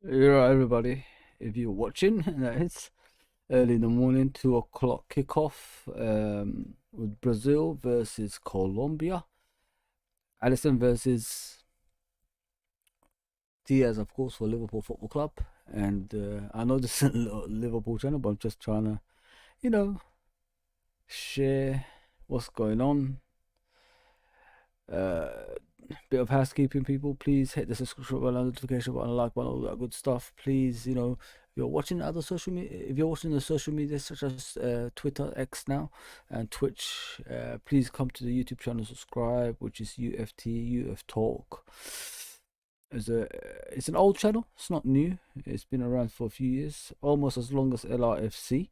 You're right, everybody. If you're watching, that is early in the morning, 2 o'clock kickoff with Brazil versus Colombia. Allison versus Diaz, of course, for Liverpool Football Club. And I know this isn't a Liverpool channel, but I'm just trying to, you know, share what's going on. Uh, Bit of housekeeping, people. Please hit the subscription button, notification button, like button, all that good stuff. Please, if you're watching other social media, if you're watching the social media such as Twitter, X now, and Twitch, please come to the YouTube channel, subscribe, which is UFT, UF Talk. It's an old channel. It's not new. It's been around for a few years, almost as long as LRFC.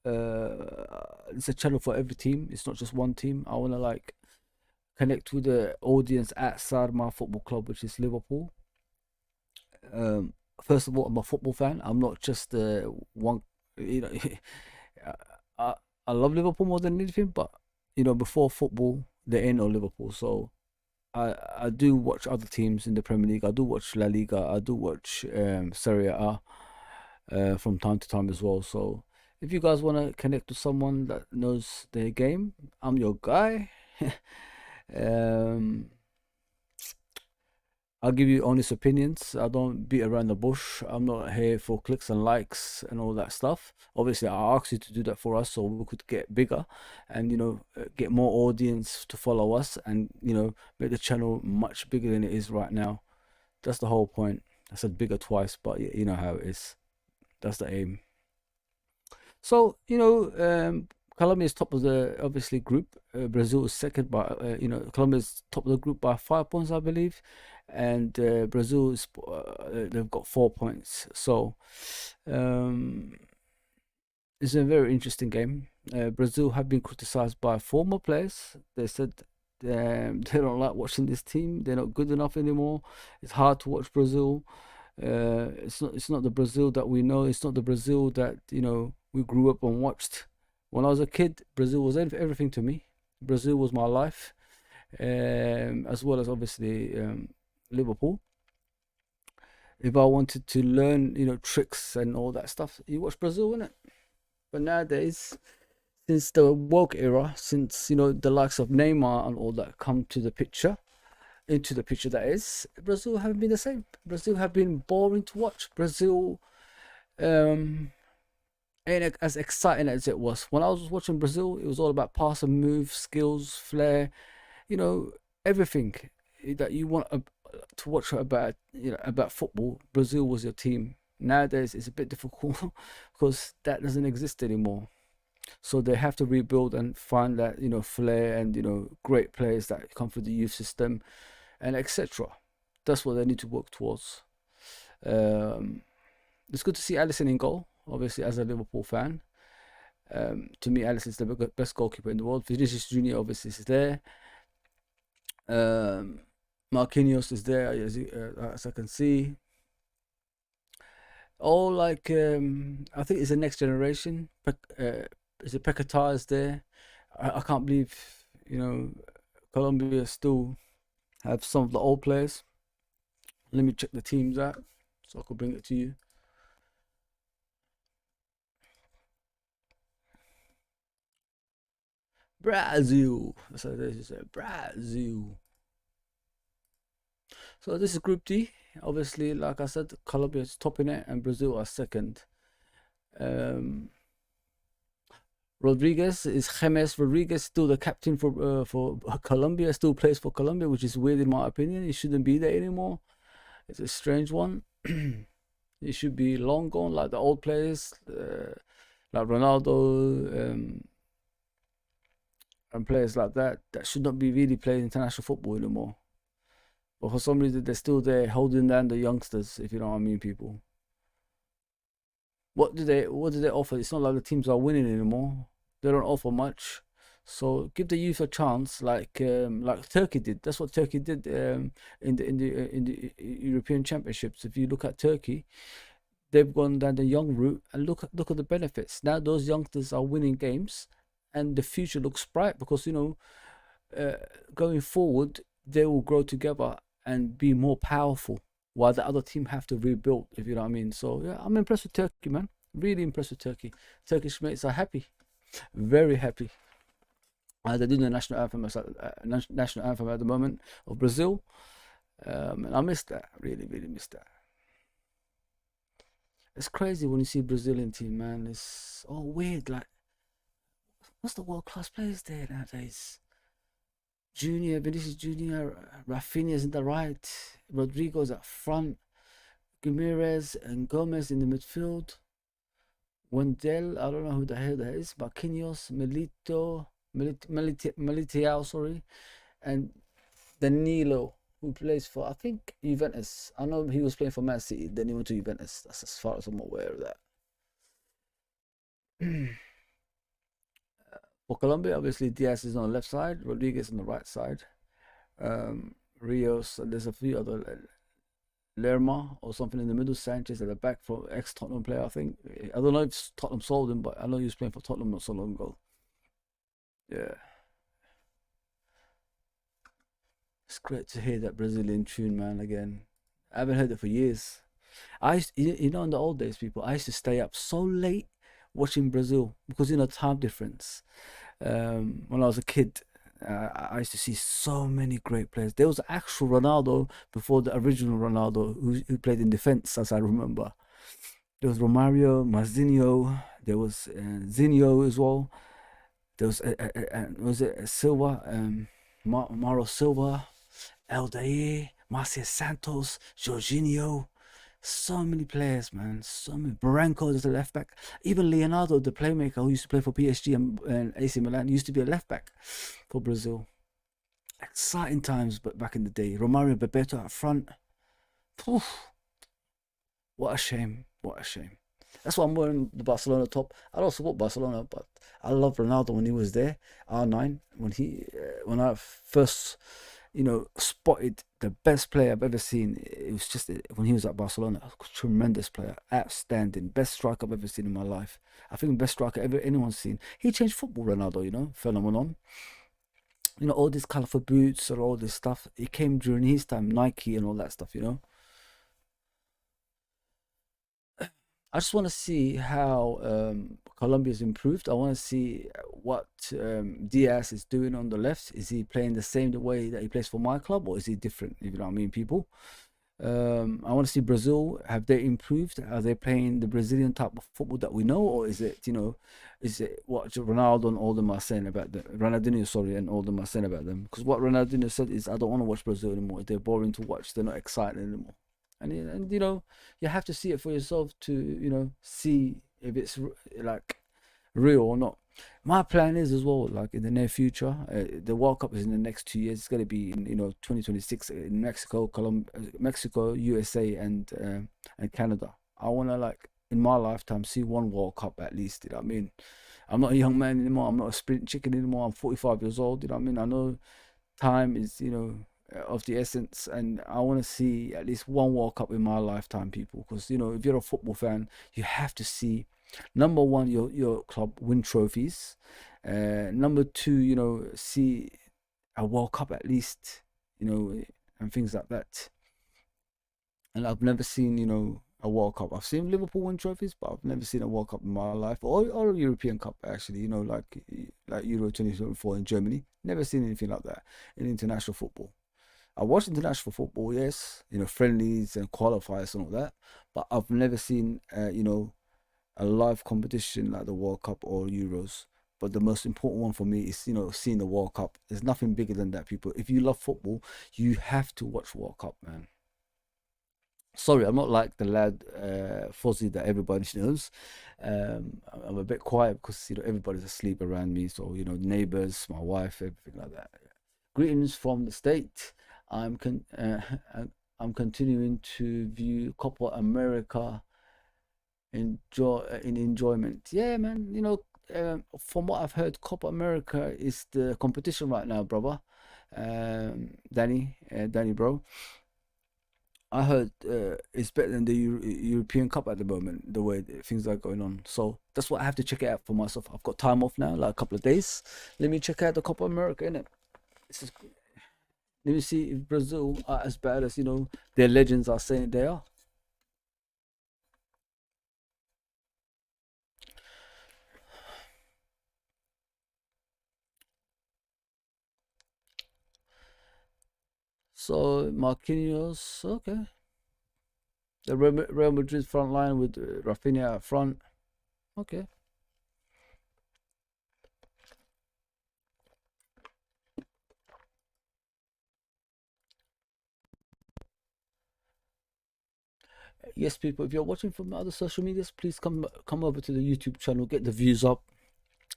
It's a channel for every team. It's not just one team. I wanna connect with the audience outside my football club, which is Liverpool. Um, First of all, I'm a football fan. I'm not just one. You know, I I love Liverpool more than anything, but before football, there ain't no Liverpool. So I do watch other teams in the Premier League. I do watch La Liga. I do watch Serie A from time to time as well. So if you guys want to connect with someone that knows their game, I'm your guy. um, I'll give you honest opinions. I don't beat around the bush. I'm not here for clicks and likes and all that stuff. Obviously, I asked you to do that for us so we could get bigger and, get more audience to follow us and, make the channel much bigger than it is right now. That's the whole point. I said bigger twice, but you know how it is. That's the aim. So, Colombia is top of the obviously group. Brazil is second by, Colombia is top of the group by 5 points, I believe, and Brazil is they've got 4 points. So, um, it's a very interesting game. Brazil have been criticized by former players. They said they don't like watching this team. They're not good enough anymore. It's hard to watch Brazil. It's not the Brazil that we know. It's not the Brazil that we grew up and watched. When I was a kid, Brazil was everything to me. Brazil was my life, as well as obviously Liverpool. If I wanted to learn, tricks and all that stuff, you watch Brazil, innit? But nowadays, since the woke era, since the likes of Neymar and all that come to the picture, into the picture that is, Brazil haven't been the same. Brazil have been boring to watch. Brazil um ain't as exciting as it was. When I was watching Brazil, it was all about pass and move, skills, flair, you know, everything that you want to watch about, about football. Brazil was your team. Nowadays, it's a bit difficult because that doesn't exist anymore. So they have to rebuild and find that flair and great players that come through the youth system and etc. That's what they need to work towards. Um, it's good to see Allison in goal. Obviously, as a Liverpool fan, to me, Allison is the best goalkeeper in the world. Vinicius Junior obviously is there. Um, Marquinhos is there, as I can see. All I think it's the next generation. Is it Pekata is there? I can't believe Colombia still have some of the old players. Let me check the teams out so I could bring it to you. Brazil. So this is Brazil. So this is Group D. Obviously, like I said, Colombia is topping it and Brazil are second. Um, Rodriguez is James Rodriguez still the captain for Colombia? Still plays for Colombia, which is weird in my opinion. He shouldn't be there anymore. It's a strange one. He should be long gone, like the old players, like Ronaldo, and players like that. That should not be really playing international football anymore. But for some reason, they're still there holding down the youngsters. If you know what I mean, people. What do they offer? It's not like the teams are winning anymore. They don't offer much. So give the youth a chance, like Turkey did. That's what Turkey did in the European Championships. If you look at Turkey, they've gone down the young route, and look at the benefits. Now those youngsters are winning games, and the future looks bright because uh, going forward they will grow together and be more powerful while the other team have to rebuild, if you know what I mean. So yeah, I'm impressed with Turkey, man. Really impressed with Turkey. Turkish mates are happy, very happy. They're doing the national anthem, national anthem at the moment of Brazil, and I miss that. Really, really miss that. It's crazy when you see Brazilian team, man. It's all weird. Like, what's the world class players there nowadays? Junior, Vinicius Junior, Rafinha's in the right, Rodrigo's up front, Ramirez and Gomez in the midfield. Wendell, I don't know who the hell that is. Marquinhos, Militao, sorry, and Danilo, who plays for, I think, Juventus. I know he was playing for Man City, then he went to Juventus. That's as far as I'm aware of that. For Colombia, obviously Diaz is on the left side, Rodriguez on the right side. Rios, there's a few other, Lerma or something in the middle, Sanchez at the back for ex-Tottenham player, I think. I don't know if Tottenham sold him, but I know he was playing for Tottenham not so long ago. Yeah. It's great to hear that Brazilian tune, man, again. I haven't heard it for years. In the old days, people, I used to stay up so late watching Brazil because, time difference. When I was a kid, I used to see so many great players. There was actual Ronaldo before the original Ronaldo who played in defense, as I remember. There was Romario, Marzinho, there was Zinho as well. There was it Silva, Mauro Silva, Aldair, Marcia Santos, Jorginho. So many players, man. So many. Barranco is a left back. Even Leonardo, the playmaker who used to play for PSG and AC Milan, used to be a left back for Brazil. Exciting times, but back in the day. Romario Bebeto up front. Oof, what a shame. What a shame. That's why I'm wearing the Barcelona top. I don't support Barcelona, but I love Ronaldo when he was there. R9, when I first spotted the best player I've ever seen. It was just when he was at Barcelona. A tremendous player, outstanding, best striker I've ever seen in my life. I think best striker ever anyone's seen. He changed football, Ronaldo. Phenomenon. All these colourful boots or all this stuff. It came during his time, Nike and all that stuff. I just want to see how Colombia's improved. I want to see what Diaz is doing on the left. Is he playing the same way that he plays for my club, or is he different? If you know what I mean, people. I want to see Brazil. Have they improved? Are they playing the Brazilian type of football that we know, or is it what Ronaldo and all them are saying about them? Ronaldinho, sorry, and all them are saying about them? Because what Ronaldinho said is, I don't want to watch Brazil anymore. They're boring to watch. They're not exciting anymore. And you have to see it for yourself to see if it's like real or not. My plan is as well, like in the near future, the World Cup is in the next 2 years. It's going to be in 2026 in Mexico, Mexico, USA, and Canada. I want to, like, in my lifetime, see one World Cup at least. You know what I mean? I'm not a young man anymore. I'm not a sprint chicken anymore. I'm 45 years old. You know what I mean? I know time is of the essence, and I want to see at least one World Cup in my lifetime, people, because if you're a football fan, you have to see, number one, your club win trophies, number two, see a World Cup at least, and things like that. And I've never seen a World Cup. I've seen Liverpool win trophies, but I've never seen a World Cup in my life, or a European Cup actually, like Euro 2024 in Germany. Never seen anything like that in international football. I watch international football, yes, friendlies and qualifiers and all that, but I've never seen, a live competition like the World Cup or Euros. But the most important one for me is, seeing the World Cup. There's nothing bigger than that, people. If you love football, you have to watch World Cup, man. Sorry, I'm not like the lad Fozzie that everybody knows. I'm a bit quiet because everybody's asleep around me. So neighbors, my wife, everything like that. Greetings from the state. I'm con I'm continuing to view Copa America in enjoyment. Yeah, man. From what I've heard, Copa America is the competition right now, brother. Danny, bro. I heard it's better than the European Cup at the moment, the way things are going on. So that's what I have to check it out for myself. I've got time off now, like a couple of days. Let me check out the Copa America, innit? This is Let me see if Brazil are as bad as their legends are saying they are. So Marquinhos, okay. The Real Madrid front line with Rafinha up front, okay. Yes, people, if you're watching from other social medias, please come over to the YouTube channel, get the views up,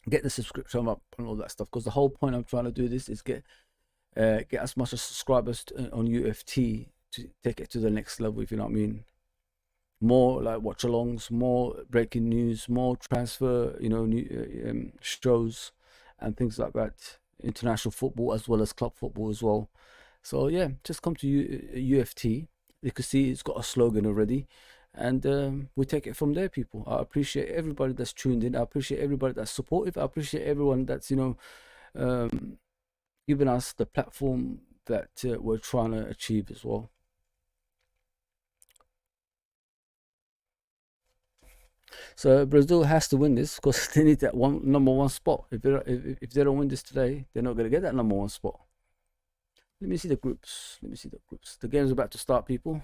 get the subscription up, and all that stuff. Because the whole point I'm trying to do this is get as much as subscribers on UFT to take it to the next level. If you know what I mean. More like watch-alongs, more breaking news, more transfer, new shows and things like that. International football as well as club football as well. So yeah, just come to UFT. You can see it's got a slogan already, and we take it from there, people. I appreciate everybody that's tuned in. I appreciate everybody that's supportive. I appreciate everyone that's um, giving us the platform that we're trying to achieve as well. So Brazil has to win this because they need that number one spot. If they don't win this today, they're not gonna get that number one spot. Let me see the groups. Let me see the groups. The game's about to start, people.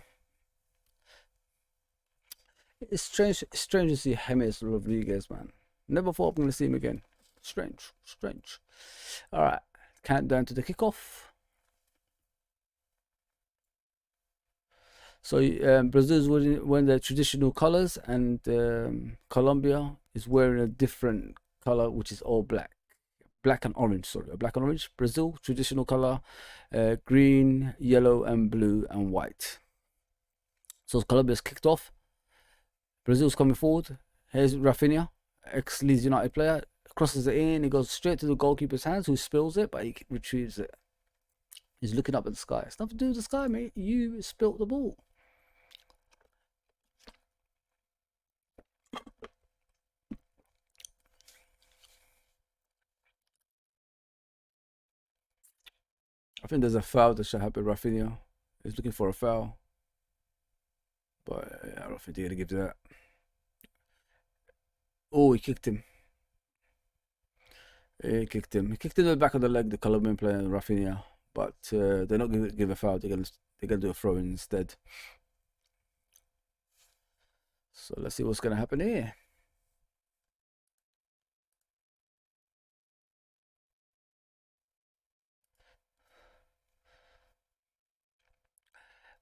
It's strange to see James Rodriguez, man. Never thought I'm gonna see him again. Strange, strange. All right, countdown to the kickoff. So Brazil is wearing their traditional colors, and Colombia is wearing a different color, which is all black, black and orange. Sorry, black and orange. Brazil traditional color, green, yellow, and blue and white. So Colombia's kicked off. Brazil's coming forward. Here's Rafinha, ex-Leeds United player, crosses it in. He goes straight to the goalkeeper's hands, who spills it, but he retrieves it. He's looking up at the sky. It's nothing to do with the sky, mate. You spilt the ball. I think there's a foul that should happen. Rafinha is looking for a foul, but I don't think they're gonna give that. Oh, he kicked him. He kicked him. He kicked him in the back of the leg, the Colombian player, Rafinha. But they're not going to give a foul. They're gonna do a throw in instead. So let's see what's gonna happen here.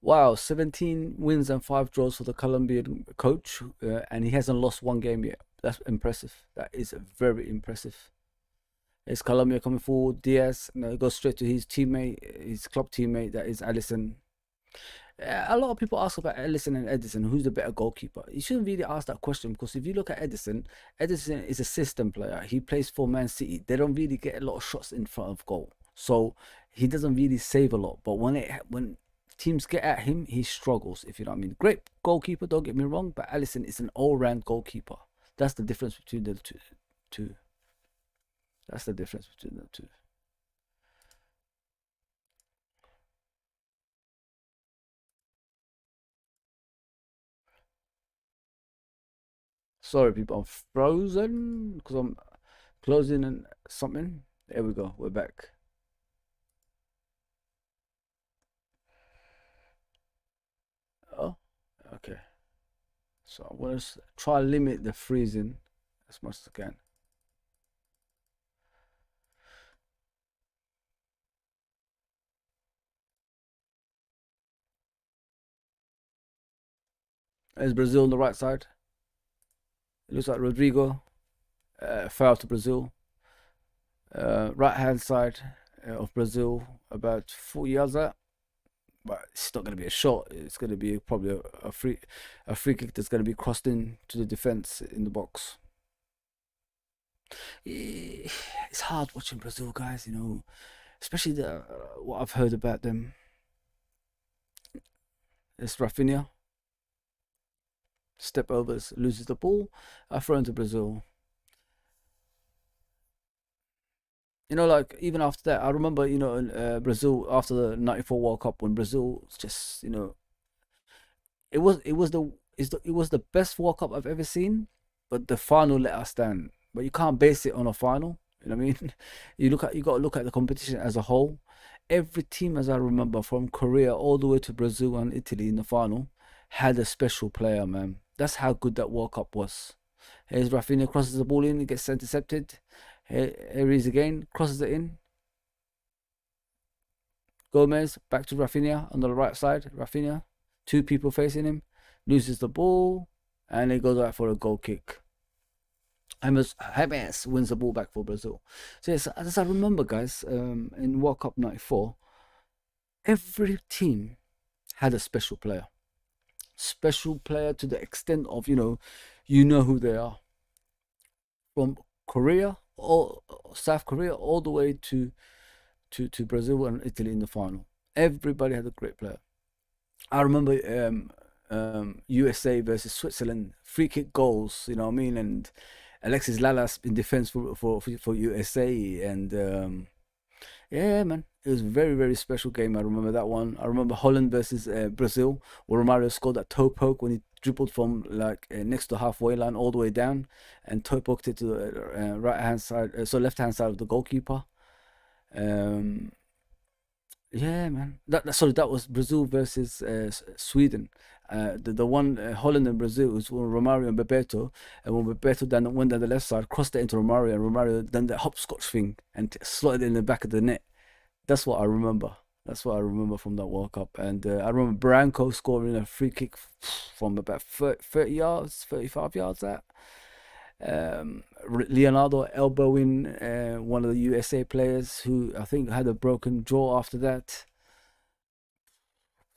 Wow, 17 wins and 5 draws for the Colombian coach, and he hasn't lost one game yet. That's impressive. That is very impressive. Is Colombia coming forward? Diaz goes straight to his teammate, his club teammate, that is Allison. A lot of people ask about Ellison and Edison, who's the better goalkeeper. You shouldn't really ask that question because if you look at Edison, Edison is a system player. He plays for Man City. They don't really get a lot of shots in front of goal, so he doesn't really save a lot. But when teams get at him, he struggles. If you know what I mean. Great goalkeeper, don't get me wrong, but Allison is an all-round goalkeeper. That's the difference between the two. That's the difference between the two. Sorry, people, I'm frozen because I'm closing and something. There we go. We're back. Oh, okay. So I want to try limit the freezing as much as I can. There's Brazil on the right side. It looks like Rodrigo foul to Brazil. Right hand side of Brazil, about 40 yards out. But it's not going to be a shot. It's going to be probably a free kick that's going to be crossed in to the defense in the box. It's hard watching Brazil, guys. Especially what I've heard about them. It's Rafinha. Step overs, loses the ball. I throw into Brazil. Like even after that, I remember, in Brazil after the '94 World Cup when Brazil just, it was the best World Cup I've ever seen, but the final let us down. But you can't base it on a final. You know what I mean? You got to look at the competition as a whole. Every team, as I remember, from Korea all the way to Brazil and Italy in the final, had a special player, man. That's how good that World Cup was. Here's Rafinha crosses the ball in, it gets intercepted. Here he is again, crosses it in. Gomez back to Rafinha on the right side. Rafinha, two people facing him, loses the ball, and he goes out for a goal kick. James wins the ball back for Brazil. So yes, as I remember, guys, in World Cup '94, every team had a special player to the extent of who they are, from Korea or South Korea all the way to Brazil and Italy in the final. Everybody had a great player. I remember USA versus Switzerland free kick goals. You know what I mean? And Alexis Lalas in defense for USA. And yeah, man, it was a very very special game. I remember that one. I remember Holland versus Brazil, where Romario scored that toe poke when he dribbled from like next to halfway line all the way down, and toe poked it to the right hand side, so left hand side of the goalkeeper. Um, yeah, man. Sorry, that was Brazil versus Sweden. The one Holland and Brazil was when Romario and Bebeto, and when Bebeto went down the left side, crossed it into Romario, and Romario done the hopscotch thing and slotted it in the back of the net. That's what I remember. That's what I remember from that World Cup. And I remember Branco scoring a free kick from about 30 yards, 35 yards out. Leonardo elbowing one of the USA players who I think had a broken jaw after that.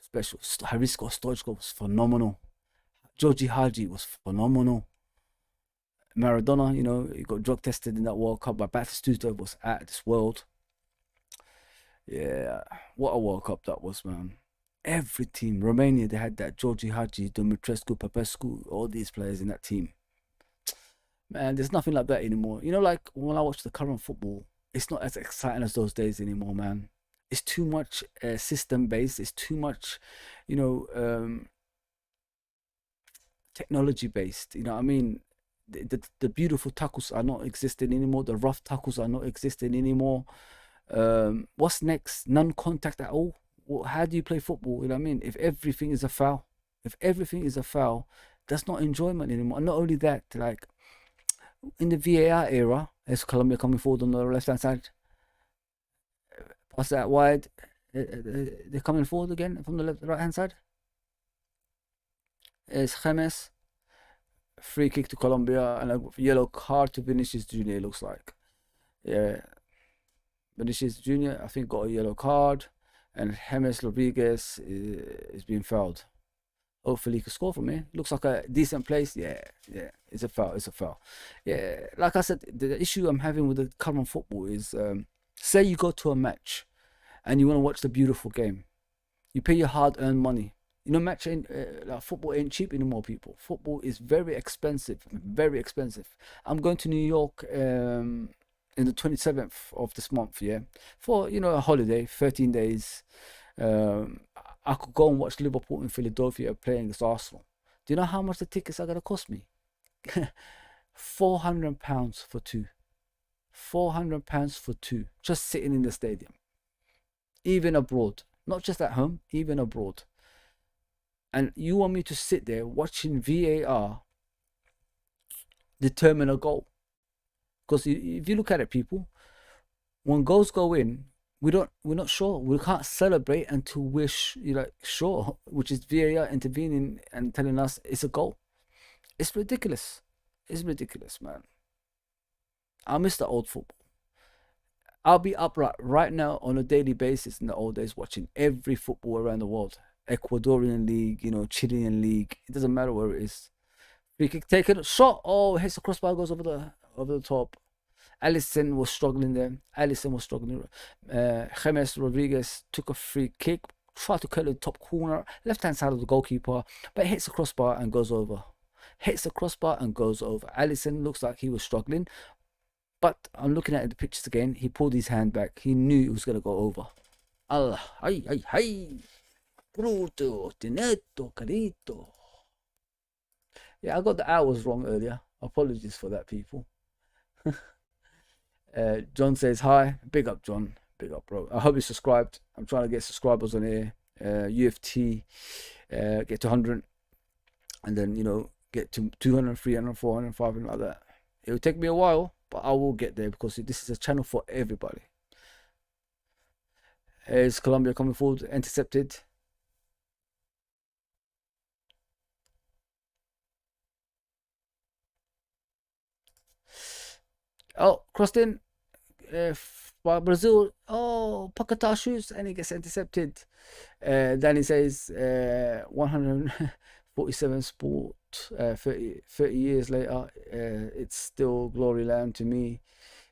Special. Harisko Stoichkov was phenomenal. Georgie Haji was phenomenal. Maradona, he got drug tested in that World Cup, but Batistuta was out of this world. Yeah, what a World Cup that was, man. Every team, Romania, they had that Georgie Haji, Dumitrescu, Popescu, all these players in that team. Man, there's nothing like that anymore. Like when I watch the current football, it's not as exciting as those days anymore, man. It's too much system based. It's too much, you know, um, technology based. You know what I mean? The beautiful tackles are not existing anymore. The rough tackles are not existing anymore. What's next? Non-contact at all? How do you play football? You know what I mean? If everything is a foul, that's not enjoyment anymore. And not only that, like in the VAR era, as Colombia coming forward on the left hand side, pass that wide, they're coming forward again from the right hand side. It's James, free kick to Colombia, and a yellow card to Vinicius Junior. It looks like, yeah, Vinicius Junior. I think got a yellow card, and James Rodriguez is being fouled. Hopefully, he can score from here. Looks like a decent place. Yeah, yeah, it's a foul. It's a foul. Yeah, like I said, the issue I'm having with the current football is, say you go to a match, and you want to watch the beautiful game. You pay your hard-earned money. Match ain't like football ain't cheap anymore, people. Football is very expensive, very expensive. I'm going to New York in the 27th of this month, yeah, for a holiday, 13 days. Um, I could go and watch Liverpool in Philadelphia playing against Arsenal. Do you know how much the tickets are gonna cost me? £400 for two. £400 for two, just sitting in the stadium. Even abroad, not just at home, even abroad. And you want me to sit there watching VAR determine a goal? Because if you look at it, people, when goals go in, we're not sure. We can't celebrate until we're sure, which is VAR intervening and telling us it's a goal. It's ridiculous. It's ridiculous, man. I miss the old football. I'll be up right now on a daily basis in the old days watching every football around the world. Ecuadorian league, Chilean league. It doesn't matter where it is. Free kick taken, shot. Oh, hits the crossbar, goes over the top. Alisson was struggling there. James Rodriguez took a free kick, tried to cut the top corner, left hand side of the goalkeeper, but hits the crossbar and goes over. Alisson looks like he was struggling. But I'm looking at the pictures again. He pulled his hand back. He knew it was gonna go over. Allah, ay, ay, ay, bruto, teneto, carito. Yeah, I got the hours wrong earlier. Apologies for that, people. John says hi. Big up, John. Big up, bro. I hope you subscribed. I'm trying to get subscribers on here. UFT, get to 100, and then get to 200, 300, 400, 500, like that. It will take me a while, but I will get there because this is a channel for everybody. Is Colombia coming forward? Intercepted. Oh, crossed in by Brazil. Oh, Paquetá shoots and he gets intercepted. Danny says 147 sport, 30 years later, it's still glory land to me.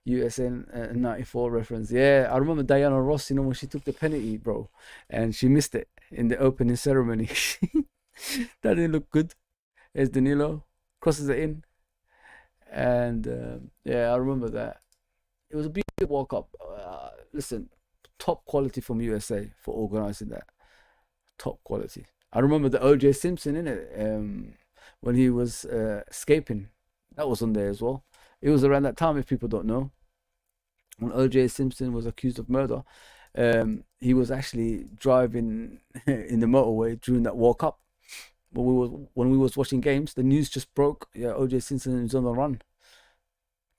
USN 94 reference. Yeah, I remember Diana Ross, when she took the penalty, bro, and she missed it in the opening ceremony. That didn't look good. There's Danilo, crosses it in. And yeah, I remember that. It was a beautiful World Cup. Listen, top quality from USA for organizing that. Top quality. I remember the OJ Simpson in it, when he was escaping. That was on there as well. It was around that time, if people don't know, when OJ Simpson was accused of murder. He was actually driving in the motorway during that World Cup. When we was watching games, the news just broke. Yeah, OJ Simpson is on the run.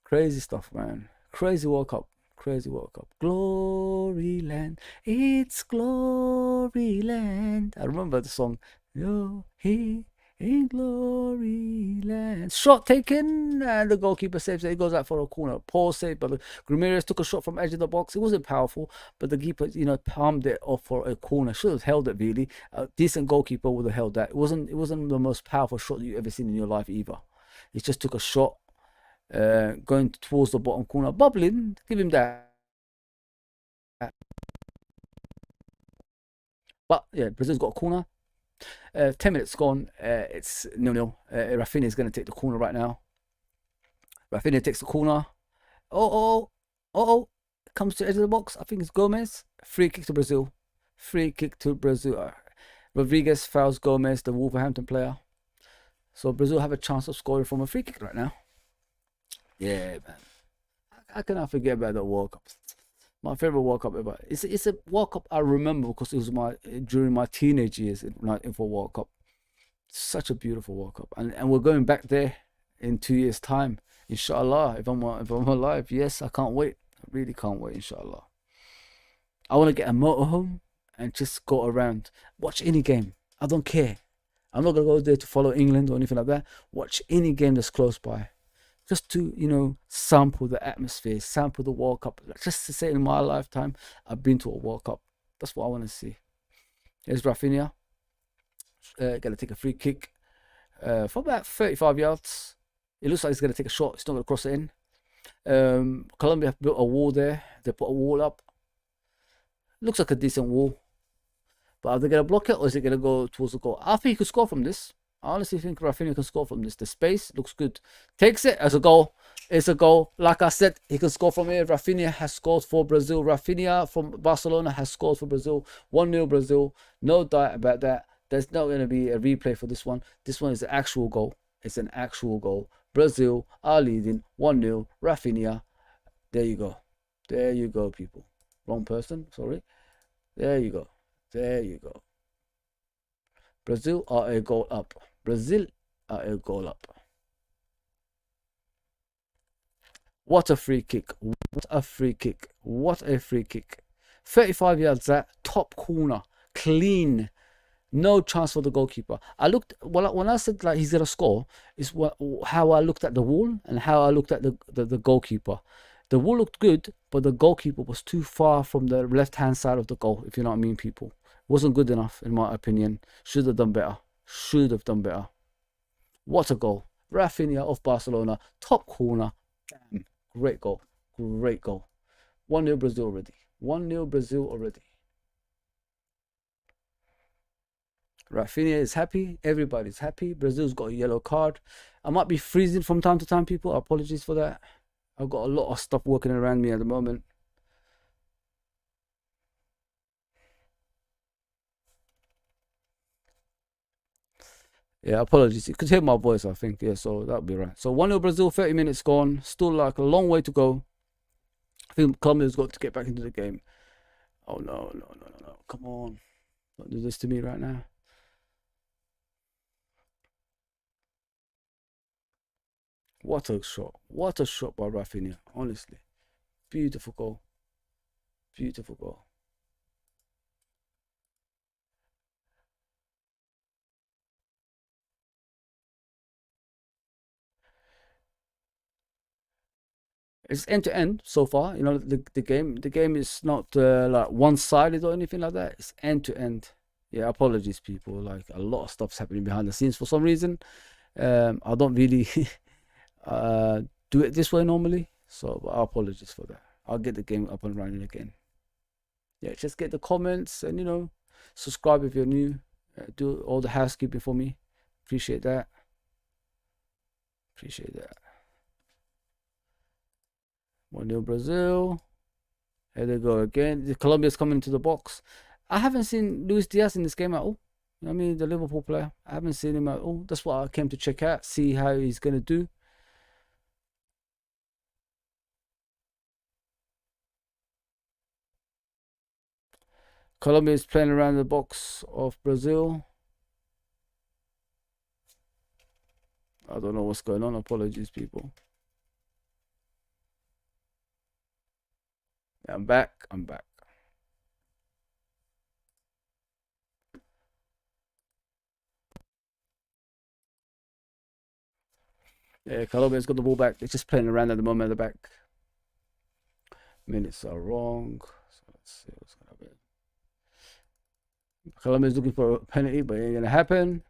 Crazy stuff, man. Crazy World Cup. Crazy World Cup. Glory land. It's glory land. I remember the song. Yo, he in glory land. Shot taken, and the goalkeeper saves it. It goes out for a corner. Poor save, but Ramirez took a shot from edge of the box. It wasn't powerful, but the keeper, palmed it off for a corner. Should have held it, really. A decent goalkeeper would have held that. It wasn't the most powerful shot that you've ever seen in your life either. He just took a shot, going towards the bottom corner, bubbling. Give him that. But yeah, Brazil's got a corner. 10 minutes gone. It's 0-0. Rafinha is going to take the corner right now. Rafinha takes the corner. Oh. Comes to the edge of the box. I think it's Gomez. Free kick to Brazil. Free kick to Brazil. Rodriguez fouls Gomez, the Wolverhampton player. So Brazil have a chance of scoring from a free kick right now. Yeah, man. How can I forget about the World Cup? My favorite World Cup ever. It's a World Cup I remember because it was during my teenage years for World Cup. Such a beautiful World Cup, and we're going back there in 2 years' time, inshallah. If I'm alive, yes, I can't wait. I really can't wait, inshallah. I want to get a motorhome and just go around, watch any game. I don't care. I'm not gonna go there to follow England or anything like that. Watch any game that's close by. Just to sample the atmosphere, sample the World Cup. Just to say in my lifetime, I've been to a World Cup. That's what I want to see. Here's Rafinha. Gonna take a free kick for about 35 yards. It looks like he's gonna take a shot. He's not gonna cross it in. Colombia have built a wall there. They put a wall up. Looks like a decent wall. But are they gonna block it or is it gonna go towards the goal? I think he could score from this. I honestly think Rafinha can score from this. The space looks good. Takes it as a goal. It's a goal. Like I said, he can score from here. Rafinha has scored for Brazil. Rafinha from Barcelona has scored for Brazil. 1-0 Brazil. No doubt about that. There's not going to be a replay for this one. This one is an actual goal. It's an actual goal. Brazil are leading 1-0. Rafinha. There you go. There you go, people. Wrong person. Sorry. There you go. There you go. Brazil are a goal up. Brazil are a goal up. What a free kick. What a free kick. What a free kick. 35 yards at top corner. Clean. No chance for the goalkeeper. When I said like he's gonna score, is how I looked at the wall and how I looked at the goalkeeper. The wall looked good, but the goalkeeper was too far from the left hand side of the goal, if you know what I mean, people. Wasn't good enough in my opinion. Should have done better. Should have done better. What a goal. Rafinha of Barcelona, top corner. Damn. Great goal. Great goal. 1-0 Brazil already. 1-0 Brazil already. Rafinha is happy. Everybody's happy. Brazil's got a yellow card. I might be freezing from time to time, people. Apologies for that. I've got a lot of stuff working around me at the moment. Yeah, apologies. You could hear my voice, I think. Yeah, so that'll be right. So 1-0 Brazil, 30 minutes gone. Still like a long way to go. I think Colombia's got to get back into the game. Oh no, no, no, no, no. Come on. Don't do this to me right now. What a shot. What a shot by Rafinha. Honestly. Beautiful goal. Beautiful goal. It's end to end so far. You know, the game is not like one sided or anything like that. It's end to end. Yeah, apologies, people. Like a lot of stuff's happening behind the scenes for some reason. I don't really uh, do it this way normally. So our apologies for that. I'll get the game up and running again. Yeah, just get the comments and subscribe if you're new. Do all the housekeeping for me. Appreciate that. Appreciate that. 1-0 Brazil. Here they go again. The Colombia's coming into the box. I haven't seen Luis Diaz in this game at all. I mean, the Liverpool player. I haven't seen him at all. That's what I came to check out, see how he's gonna do. Colombia is playing around the box of Brazil. I don't know what's going on. Apologies, people. Yeah, I'm back. I'm back. Yeah, Colombia's got the ball back. They're just playing around at the moment at the back. Minutes are wrong. So let's see what's gonna happen. Colombia's looking for a penalty, but it ain't gonna happen.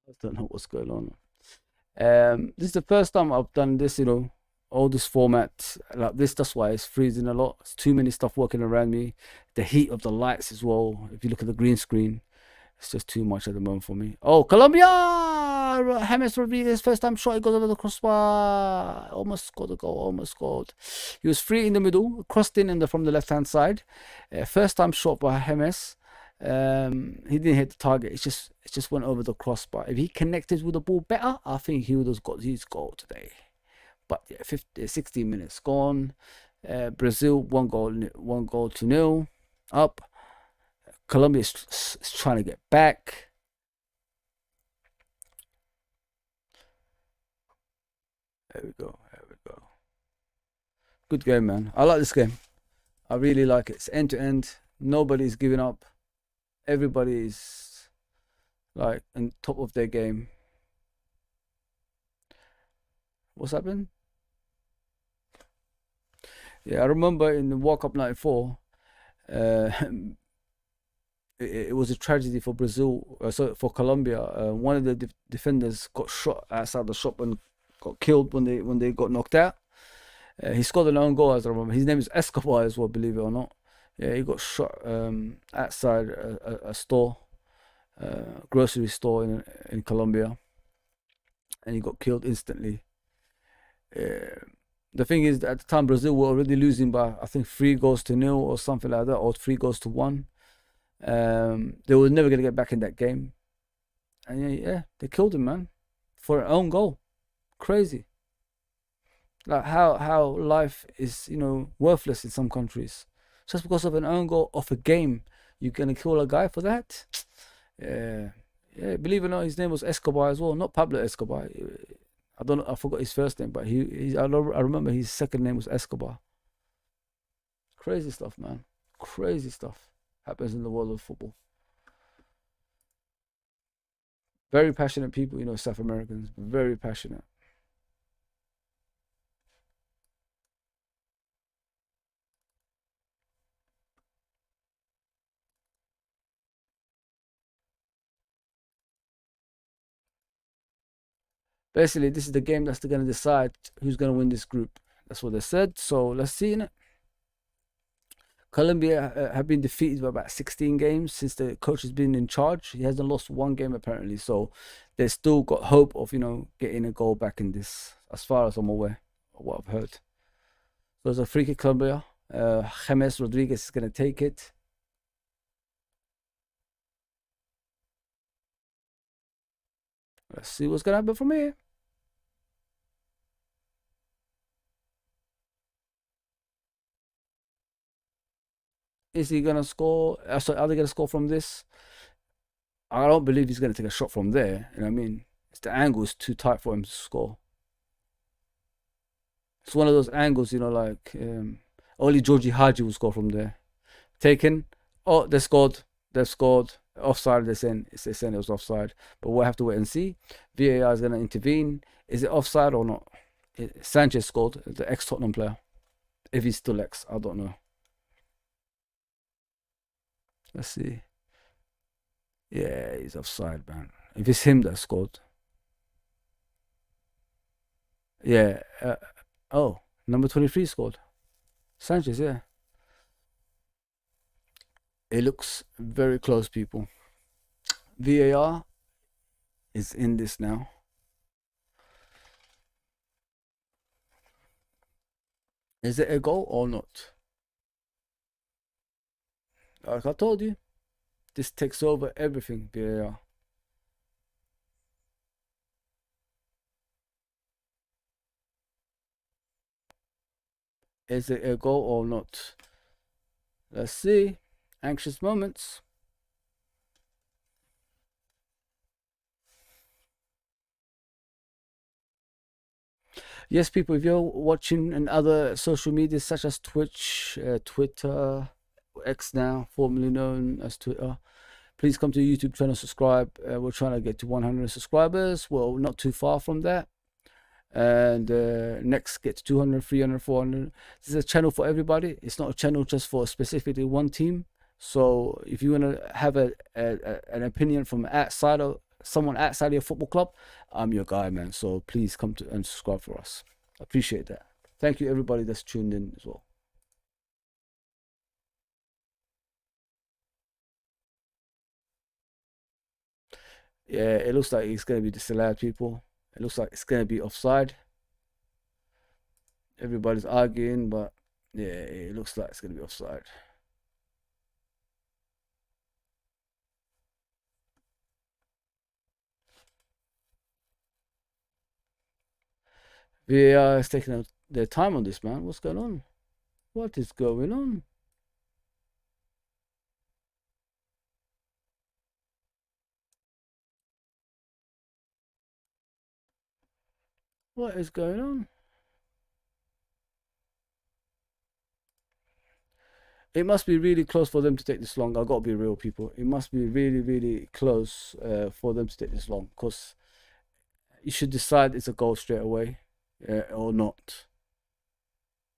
I don't know what's going on. This is the first time I've done this, all this format like this. That's why it's freezing a lot. It's too many stuff working around me. The heat of the lights as well. If you look at the green screen, it's just too much at the moment for me. Oh, Colombia! James Rodriguez, first time shot, he goes over the crossbar. Almost scored a goal, almost scored. He was free in the middle, crossed in from the left hand side. First time shot by James. He didn't hit the target. It just went over the crossbar. If he connected with the ball better, I think he would have got his goal today. But yeah, 16 minutes gone. Brazil one goal to nil, up. Colombia is trying to get back. There we go. There we go. Good game, man. I like this game. I really like it. It's end to end. Nobody's giving up. Everybody's like on top of their game. What's happened? Yeah, I remember in the World Cup '94, uh, it was a tragedy for Brazil. So for Colombia, one of the defenders got shot outside the shop and got killed when they got knocked out. He scored an own goal, as I remember. His name is Escobar as well, believe it or not. Yeah, he got shot outside a store, grocery store in Colombia, and he got killed instantly. Uh, the thing is, at the time, Brazil were already losing by, I think, 3 goals to 0 or something like that, or 3 goals to 1. They were never going to get back in that game. And yeah, they killed him, man, for an own goal. Crazy. Like how life is, worthless in some countries. Just because of an own goal of a game, you're going to kill a guy for that? Yeah. Yeah, believe it or not, his name was Escobar as well, not Pablo Escobar. I don't know, I forgot his first name, but I remember his second name was Escobar. Crazy stuff, man. Crazy stuff happens in the world of football. Very passionate people, South Americans. Very passionate. Basically, this is the game that's going to decide who's going to win this group. That's what they said. So let's see. In it, Colombia have been defeated by about 16 games since the coach has been in charge. He hasn't lost one game apparently. So they still got hope of getting a goal back in this, as far as I'm aware of what I've heard. So it's a free kick Colombia. James Rodriguez is going to take it. Let's see what's going to happen from here. Is he going to score? Sorry, are they going to score from this? I don't believe he's going to take a shot from there. You know what I mean? The angle is too tight for him to score. It's one of those angles, like only Georgie Haji will score from there. Taken. Oh, they scored. They've scored. Offside, they're saying it was offside. But we'll have to wait and see. VAR is going to intervene. Is it offside or not? Sanchez scored, the ex-Tottenham player. If he's still ex, I don't know. Let's see. Yeah, he's offside, man. If it's him that scored. Yeah. Oh, number 23 scored. Sanchez, yeah. It looks very close, people. VAR is in this now. Is it a goal or not? Like I told you, this takes over everything, VAR. Is it a goal or not? Let's see. Anxious moments. Yes, people, if you're watching in other social media such as Twitch, Twitter, X now, formerly known as Twitter, please come to the YouTube channel, subscribe. We're trying to get to 100 subscribers. Well, not too far from that. And next, get to 200, 300, 400. This is a channel for everybody. It's not a channel just for specifically one team. So if you want to have an opinion from outside of someone outside of your football club, I'm your guy, man. So please come to and subscribe for us. Appreciate that. Thank you, everybody that's tuned in as well. Yeah, it looks like it's going to be disallowed, people. It looks like it's going to be offside. Everybody's arguing, but yeah, it looks like it's going to be offside. VAR is taking their time on this, man. What's going on? What is going on? What is going on? It must be really close for them to take this long. I gotta be real, people. It must be really, really close for them to take this long, because you should decide it's a goal straight away, or not.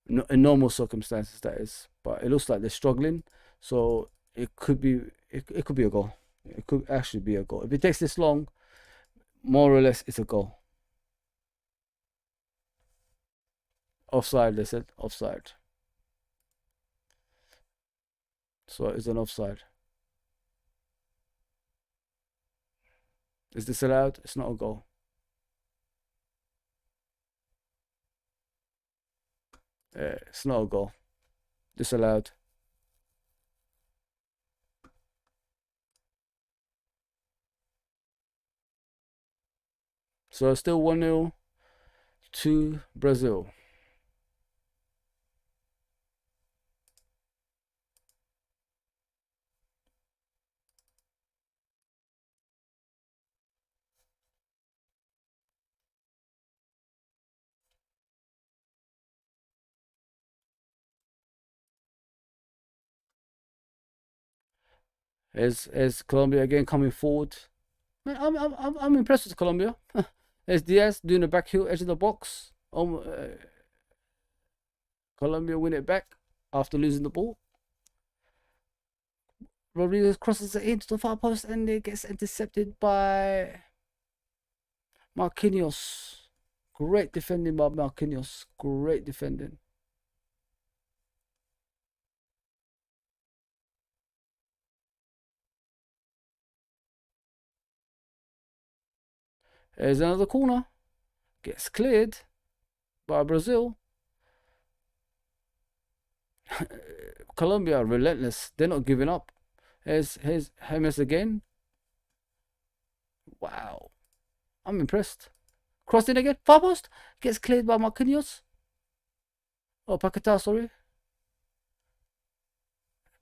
No, in normal circumstances, that is. But it looks like they're struggling, so it could be it could be a goal. It could actually be a goal. If it takes this long, more or less, it's a goal. Offside, they said offside. So it's an offside. Is this allowed? It's not a goal. It's not a goal. Disallowed. So still 1-0 to Brazil. As Colombia again coming forward. Man, I'm impressed with Colombia. As Diaz doing a back heel edge of the box. Colombia win it back after losing the ball. Rodriguez crosses it into the far post and it gets intercepted by Marquinhos. Great defending by Marquinhos. Great defending. There's another corner. Gets cleared by Brazil. Colombia are relentless. They're not giving up. Here's James again. Wow. I'm impressed. Crossing again. Far post. Gets cleared by Marquinhos. Oh, Paquetá, sorry.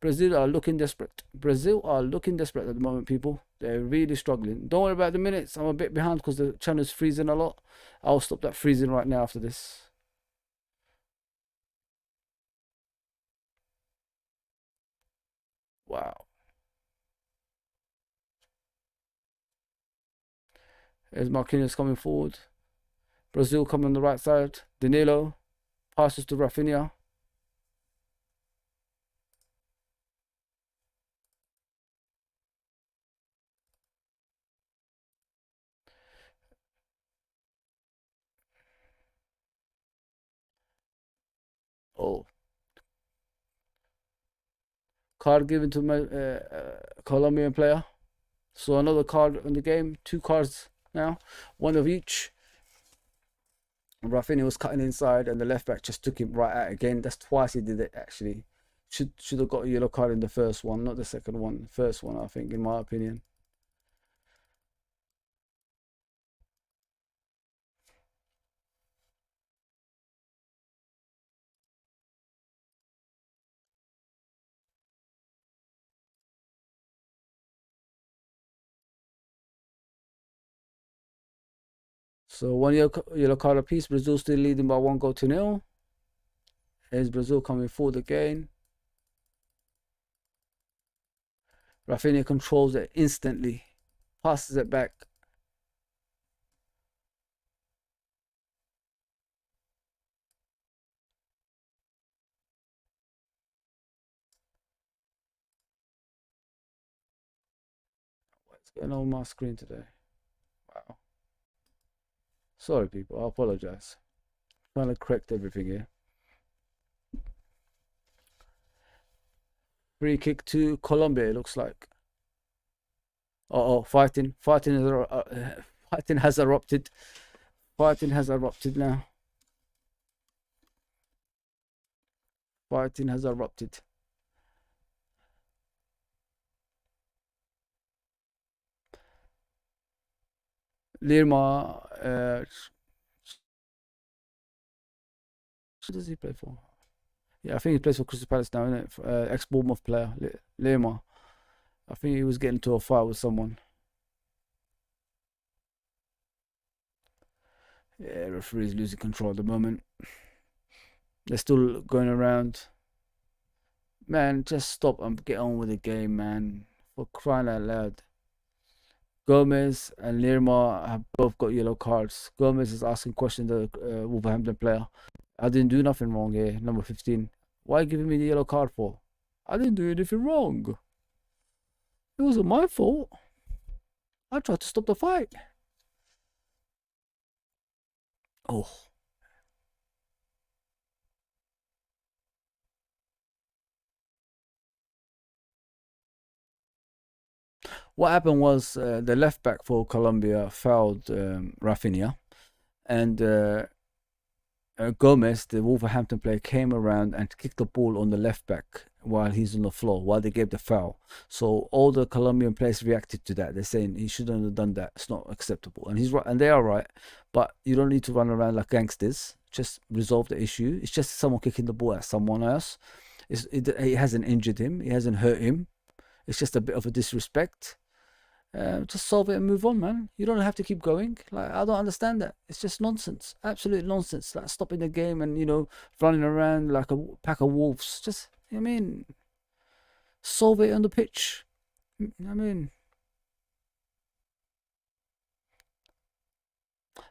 Brazil are looking desperate. Brazil are looking desperate at the moment, people. They're really struggling. Don't worry about the minutes. I'm a bit behind because the channel's freezing a lot. I'll stop that freezing right now after this. Wow. There's Marquinhos coming forward. Brazil coming on the right side. Danilo passes to Rafinha. Oh, card given to my Colombian player. So another card in the game. Two cards now, one of each. Rafinha was cutting inside, and the left back just took him right out again. That's twice he did it actually. Should have got a yellow card in the first one, not the second one. First one, I think, in my opinion. So one yellow card apiece. Brazil still leading by 1-0. Here's Brazil coming forward again. Rafinha controls it instantly, passes it back. What's going on my screen today? Wow. Sorry, people. I apologize. Trying to correct everything here. Free kick to Colombia, it looks like. Oh, fighting. Fighting has erupted. Fighting has erupted now. Fighting has erupted. Lirma, who does he play for? Yeah, I think he plays for Crystal Palace now, isn't it? Ex-Bournemouth player, Lirma. I think he was getting into a fight with someone. Yeah, referee's losing control at the moment. They're still going around. Man, just stop and get on with the game, man. For crying out loud. Gomez and Lirma have both got yellow cards. Gomez is asking questions to the Wolverhampton player. I didn't do nothing wrong here, number 15. Why are you giving me the yellow card for? I didn't do anything wrong. It wasn't my fault. I tried to stop the fight. Oh. What happened was the left back for Colombia fouled Rafinha, and Gomez, the Wolverhampton player, came around and kicked the ball on the left back while he's on the floor, while they gave the foul. So all the Colombian players reacted to that. They're saying he shouldn't have done that. It's not acceptable. And he's right, and they are right. But you don't need to run around like gangsters. Just resolve the issue. It's just someone kicking the ball at someone else. It hasn't injured him. It hasn't hurt him. It's just a bit of a disrespect. Just solve it and move on, man. You don't have to keep going. Like, I don't understand that. It's just nonsense, absolute nonsense. Like stopping the game and running around like a pack of wolves. Just, I mean, solve it on the pitch. I mean,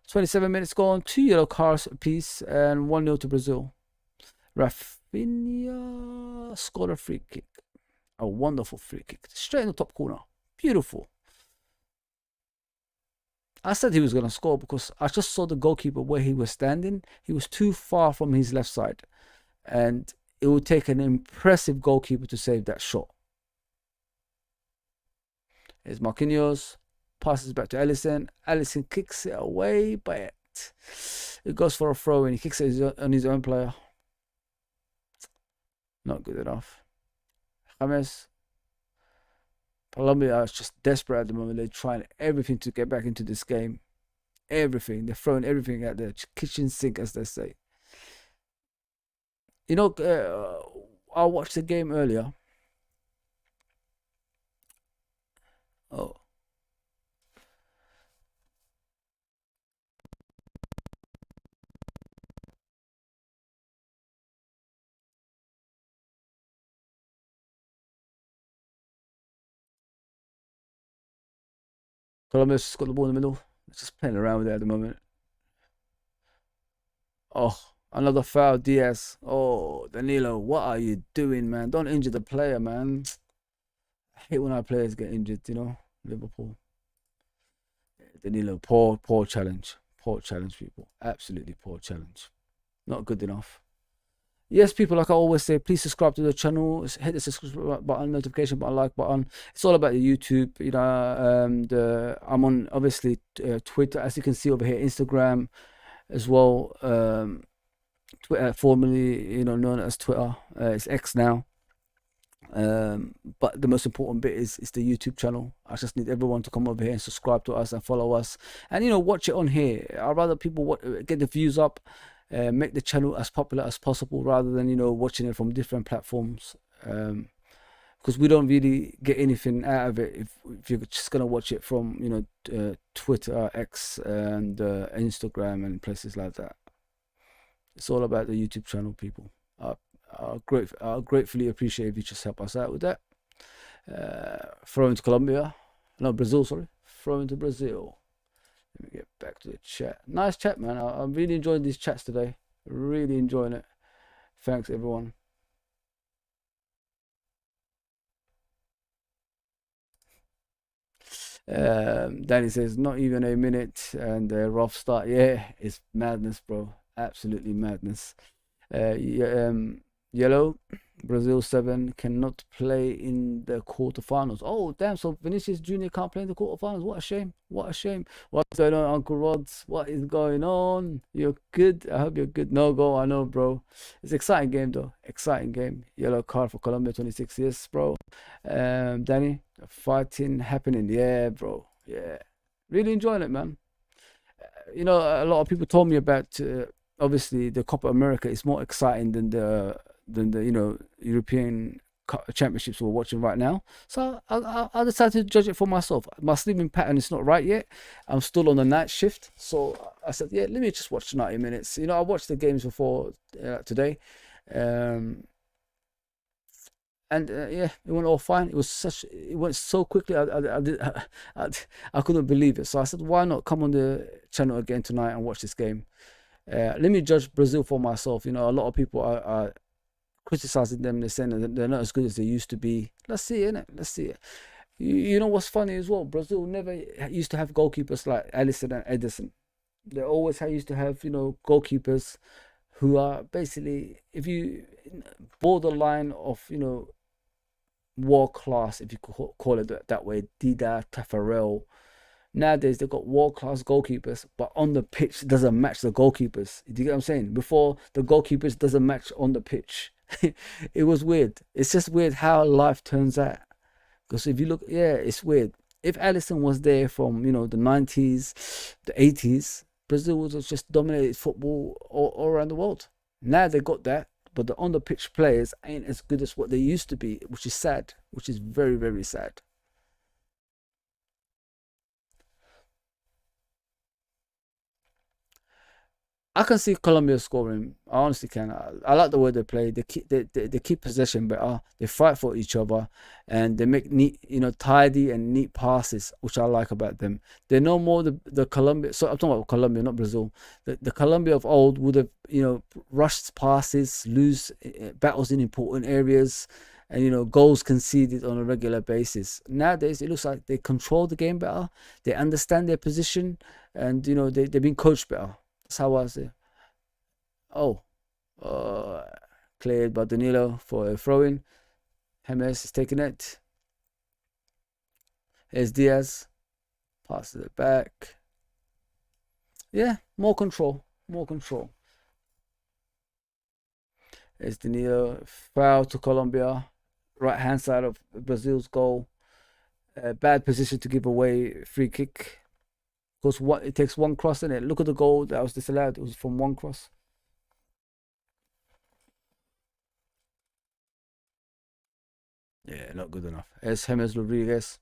27 minutes gone. 2 yellow cards apiece and 1-0 to Brazil. Rafinha scored a free kick. A wonderful free kick, straight in the top corner. Beautiful. I said he was going to score because I just saw the goalkeeper where he was standing. He was too far from his left side, and it would take an impressive goalkeeper to save that shot. Here's Marquinhos, passes back to Alisson. Alisson kicks it away, but it goes for a throw and he kicks it on his own player. Not good enough. James. Colombia are just desperate at the moment. They're trying everything to get back into this game. Everything. They're throwing everything at the kitchen sink, as they say. You know, I watched the game earlier. Oh, Colombia's got the ball in the middle. It's just playing around with it at the moment. Oh, another foul, Diaz. Oh, Danilo, what are you doing, man? Don't injure the player, man. I hate when our players get injured, you know. Liverpool. Danilo, poor challenge. Poor challenge, people. Absolutely poor challenge. Not good enough. Yes, people, like I always say, please subscribe to the channel. Hit the subscribe button, notification button, like button. It's all about the YouTube. You know, I'm on obviously Twitter, as you can see over here, Instagram as well. Twitter, formerly known as Twitter, it's X now. But the most important bit is the YouTube channel. I just need everyone to come over here and subscribe to us and follow us, and watch it on here. I'd rather people get the views up, make the channel as popular as possible rather than watching it from different platforms, because we don't really get anything out of it if you're just gonna watch it from Twitter, X, and Instagram and places like that. It's all about the YouTube channel, people. I'll gratefully appreciate if you just help us out with that. Throw into Colombia. No, Brazil, sorry. Throw into Brazil. Let me get back to the chat. Nice chat, man. I'm really enjoying these chats today. Really enjoying it. Thanks, everyone. Danny says, not even a minute and a rough start. Yeah, it's madness, bro. Absolutely madness. Yeah, Yellow, Brazil 7 cannot play in the quarterfinals. Oh, damn. So Vinicius Jr. can't play in the quarterfinals. What a shame. What a shame. What's going on, Uncle Rods? What is going on? You're good. I hope you're good. No goal. I know, bro. It's an exciting game, though. Exciting game. Yellow card for Colombia, 26 years, bro. Danny, fighting happening. Yeah, bro. Yeah. Really enjoying it, man. A lot of people told me about obviously the Copa America is more exciting than the European championships we're watching right now. So I decided to judge it for myself. My sleeping pattern is not right yet. I'm still on the night shift, so I said, yeah, let me just watch 90 minutes. I watched the games before today, and yeah, it went all fine. It went so quickly. I couldn't believe it. So I said, why not come on the channel again tonight and watch this game? Let me judge Brazil for myself. A lot of people are criticizing them. They're saying that they're not as good as they used to be. Let's see, innit? Let's see. You know what's funny as well? Brazil never used to have goalkeepers like Alisson and Edison. They always used to have, goalkeepers who are basically, if you borderline of, world class, if you could call it that way. Dida, Tafarel. Nowadays they've got world class goalkeepers, but on the pitch doesn't match the goalkeepers. Do you get what I'm saying? Before, the goalkeepers doesn't match on the pitch. It was weird. It's just weird how life turns out. Because if you look, yeah, it's weird. If Alisson was there from the 90s, the 80s, Brazil would have just dominated football all around the world. Now they got that, but the on the pitch players ain't as good as what they used to be, which is sad. Which is very, very sad. I can see Colombia scoring. I honestly can. I like the way they play. They keep possession better. They fight for each other, and they make neat, tidy and neat passes, which I like about them. They're no more the Colombia. So I'm talking about Colombia, not Brazil. The Colombia of old would have rushed passes, lose battles in important areas, and goals conceded on a regular basis. Nowadays, it looks like they control the game better, they understand their position, and they've been coached better. That's how I say. Oh, uh, cleared by Danilo for a throw-in. James is taking it. Here's Diaz, passes it back. Yeah, more control, more control. It's Danilo, foul to Colombia, right hand side of Brazil's goal. Bad position to give away free kick. Because what it takes one cross in it. Look at the goal that was disallowed. It was from one cross. Yeah, not good enough. It's James Rodriguez.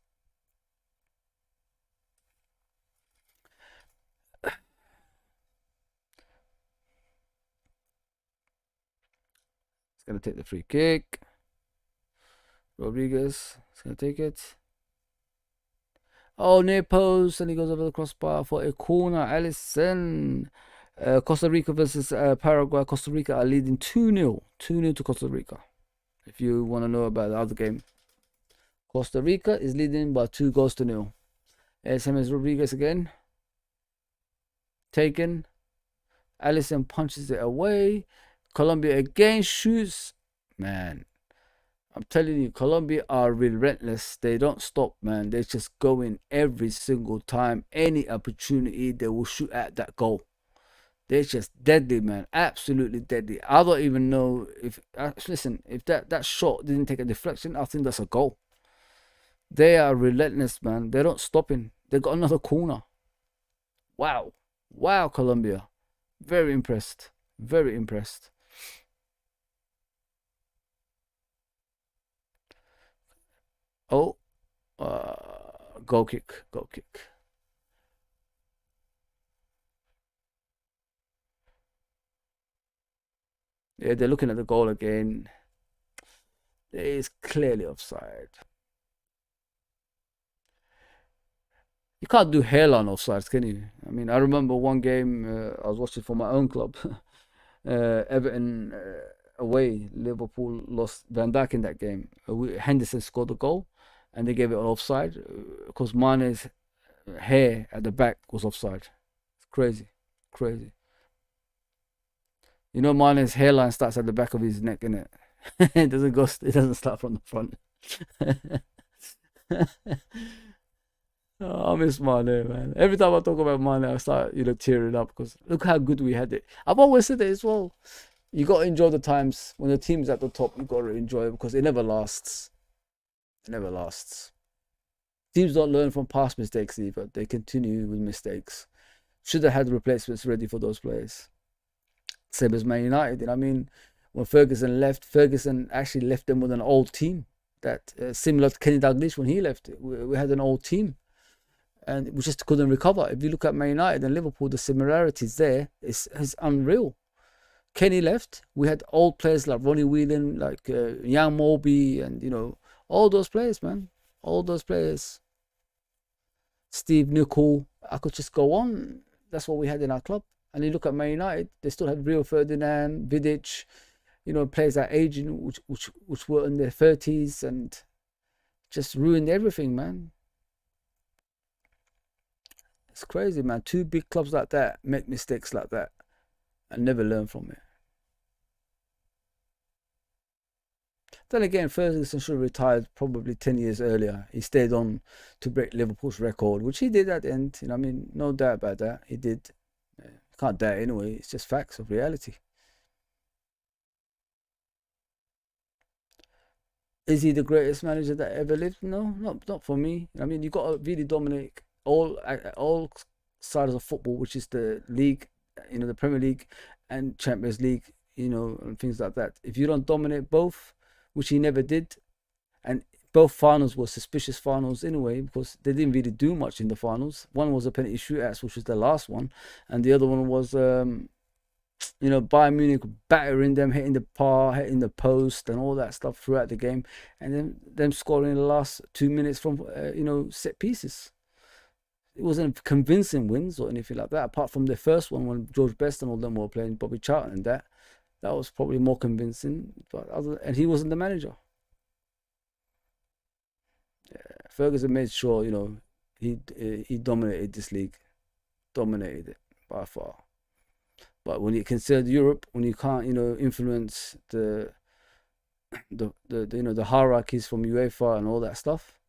It's gonna take the free kick. Rodriguez is gonna take it. Oh, near post, and he goes over the crossbar for a corner. Allison. Costa Rica versus Paraguay. Costa Rica are leading 2-0. 2-0 to Costa Rica. If you want to know about the other game. Costa Rica is leading by 2-0. James Rodriguez again. Taken. Allison punches it away. Colombia again shoots. Man, I'm telling you, Colombia are relentless. They don't stop, man. They just go in every single time. Any opportunity, they will shoot at that goal. They're just deadly, man. Absolutely deadly. I don't even know if... listen, if that shot didn't take a deflection, I think that's a goal. They are relentless, man. They're not stopping. They got another corner. Wow. Wow, Colombia. Very impressed. Very impressed. Oh, goal kick. Goal kick. Yeah, they're looking at the goal again. It is clearly offside. You can't do hairline offsides, can you? I mean, I remember one game I was watching for my own club. Everton away. Liverpool lost Van Dijk in that game. Henderson scored the goal, and they gave it an offside because Mane's hair at the back was offside. It's crazy, crazy. Mane's hairline starts at the back of his neck, innit? It doesn't go. It doesn't start from the front. Oh, I miss Mane, man. Every time I talk about Mane, I start, tearing up because look how good we had it. I've always said it as well. You got to enjoy the times when the team's at the top. You got to enjoy it because it never lasts. It never lasts. Teams don't learn from past mistakes either. They continue with mistakes. Should have had replacements ready for those players. Same as Man United. I mean, when Ferguson left, Ferguson actually left them with an old team. That similar to Kenny Dalglish when he left. We had an old team. And we just couldn't recover. If you look at Man United and Liverpool, the similarities there is unreal. Kenny left. We had old players like Ronnie Whelan, like Jan Moby, and all those players, man. All those players. Steve Nicol. I could just go on. That's what we had in our club. And you look at Man United, they still had Rio Ferdinand, Vidic, players that aging, which were in their 30s and just ruined everything, man. It's crazy, man. Two big clubs like that make mistakes like that and never learn from it. Then again, Ferguson should have retired probably 10 years earlier. He stayed on to break Liverpool's record, which he did at the end. I mean, no doubt about that. He did. Can't doubt it anyway. It's just facts of reality. Is he the greatest manager that ever lived? No, not for me. I mean, you got to really dominate all sides of football, which is the league, the Premier League and Champions League, and things like that. If you don't dominate both, which he never did, and both finals were suspicious finals anyway because they didn't really do much in the finals. One was a penalty shootout, which was the last one, and the other one was Bayern Munich battering them, hitting the bar, hitting the post, and all that stuff throughout the game, and then them scoring in the last 2 minutes from set pieces. It wasn't convincing wins or anything like that, apart from the first one when George Best and all them were playing Bobby Charlton, and that was probably more convincing. But and he wasn't the manager. Ferguson made sure, he dominated this league, dominated it by far. But when you consider Europe, when you can't, influence the hierarchies from UEFA and all that stuff,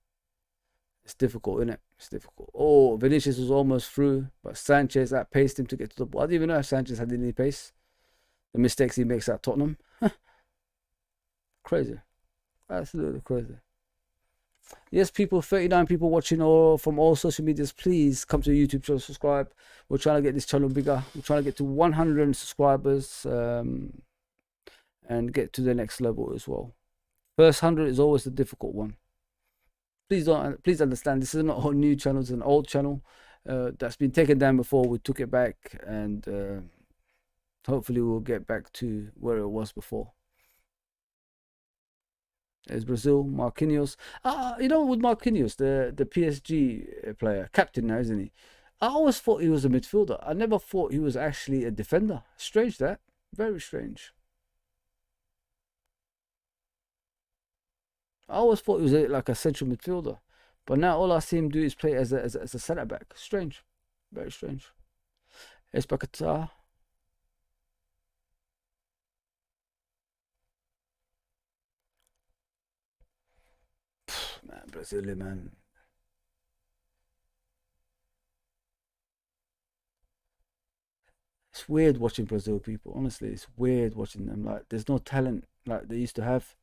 it's difficult, isn't it? It's difficult. Oh, Vinicius was almost through, but Sanchez outpaced him to get to the ball. I didn't even know if Sanchez had any pace. The mistakes he makes at Tottenham, crazy, absolutely crazy. Yes, people, 39 people watching all from all social medias. Please come to the YouTube channel, subscribe. We're trying to get this channel bigger. We're trying to get to 100 subscribers and get to the next level as well. First 100 is always the difficult one. Please understand, this is not a new channel, it's an old channel that's been taken down before. We took it back, and hopefully we'll get back to where it was before. There's Brazil, Marquinhos. With Marquinhos, the PSG player, captain now, isn't he? I always thought he was a midfielder. I never thought he was actually a defender. Strange that. Very strange. I always thought he was like a central midfielder. But now all I see him do is play as a centre back. Strange. Very strange. Espakata. Man, Brazilian, man. It's weird watching Brazil people. Honestly, it's weird watching them. Like, there's no talent like they used to have.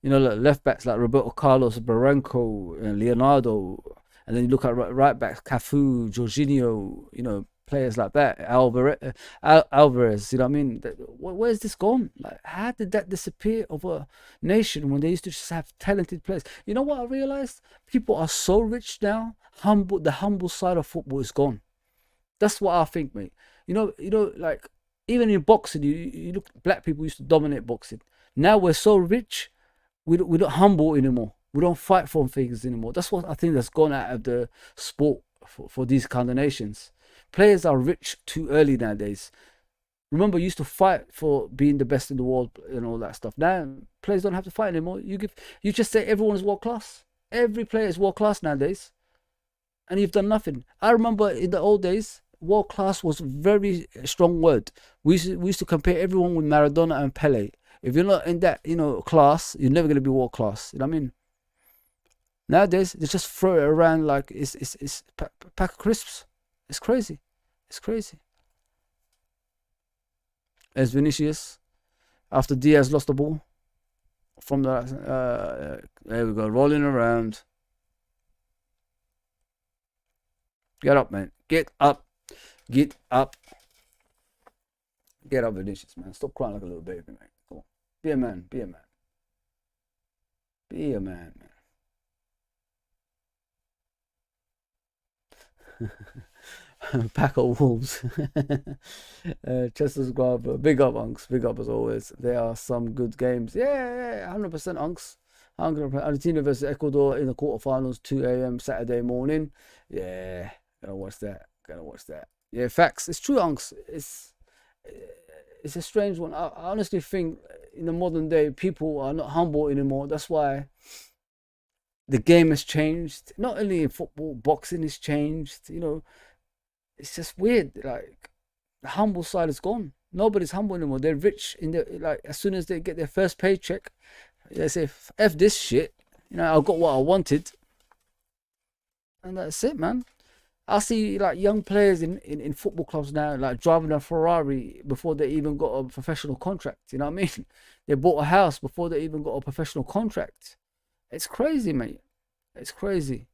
Like left backs like Roberto Carlos, Barranco, and Leonardo, and then you look at right backs, Cafu, Jorginho, players like that, Alvarez. You know what I mean? Where's this gone? Like, how did that disappear of a nation when they used to just have talented players? You know what I realized? People are so rich now. The humble side of football is gone. That's what I think, mate. Like even in boxing, you look, black people used to dominate boxing. Now we're so rich, we don't humble anymore. We don't fight for things anymore. That's what I think that's gone out of the sport for these kind of nations. Players are rich too early nowadays. Remember, you used to fight for being the best in the world and all that stuff. Now players don't have to fight anymore. You just say everyone is world class. Every player is world class nowadays, and you've done nothing. I remember in the old days, world class was a very strong word. We used to compare everyone with Maradona and Pele. If you're not in that, class, you're never gonna be world class. You know what I mean? Nowadays, they just throw it around like it's pack of crisps. It's crazy. It's crazy. As Vinicius, after Diaz lost the ball from there we go, rolling around. Get up, man. Get up. Get up. Get up, Vinicius, man. Stop crying like a little baby, man. Come on. Be a man. Be a man. Be a man, man. Pack of wolves. Chester's Grab. Big up, Unks. Big up as always. There are some good games. Yeah, 100% Unks. Argentina versus Ecuador in the quarterfinals, 2 a.m. Saturday morning. Yeah, gonna watch that. Yeah, facts. It's true, Unks. It's a strange one. I honestly think in the modern day, people are not humble anymore. That's why the game has changed. Not only in football, boxing has changed. It's just weird. Like, the humble side is gone. Nobody's humble anymore. They're rich as soon as they get their first paycheck, they say, "F this shit." I got what I wanted, and that's it, man. I see like young players in football clubs now, like driving a Ferrari before they even got a professional contract. You know what I mean? They bought a house before they even got a professional contract. It's crazy, mate. It's crazy.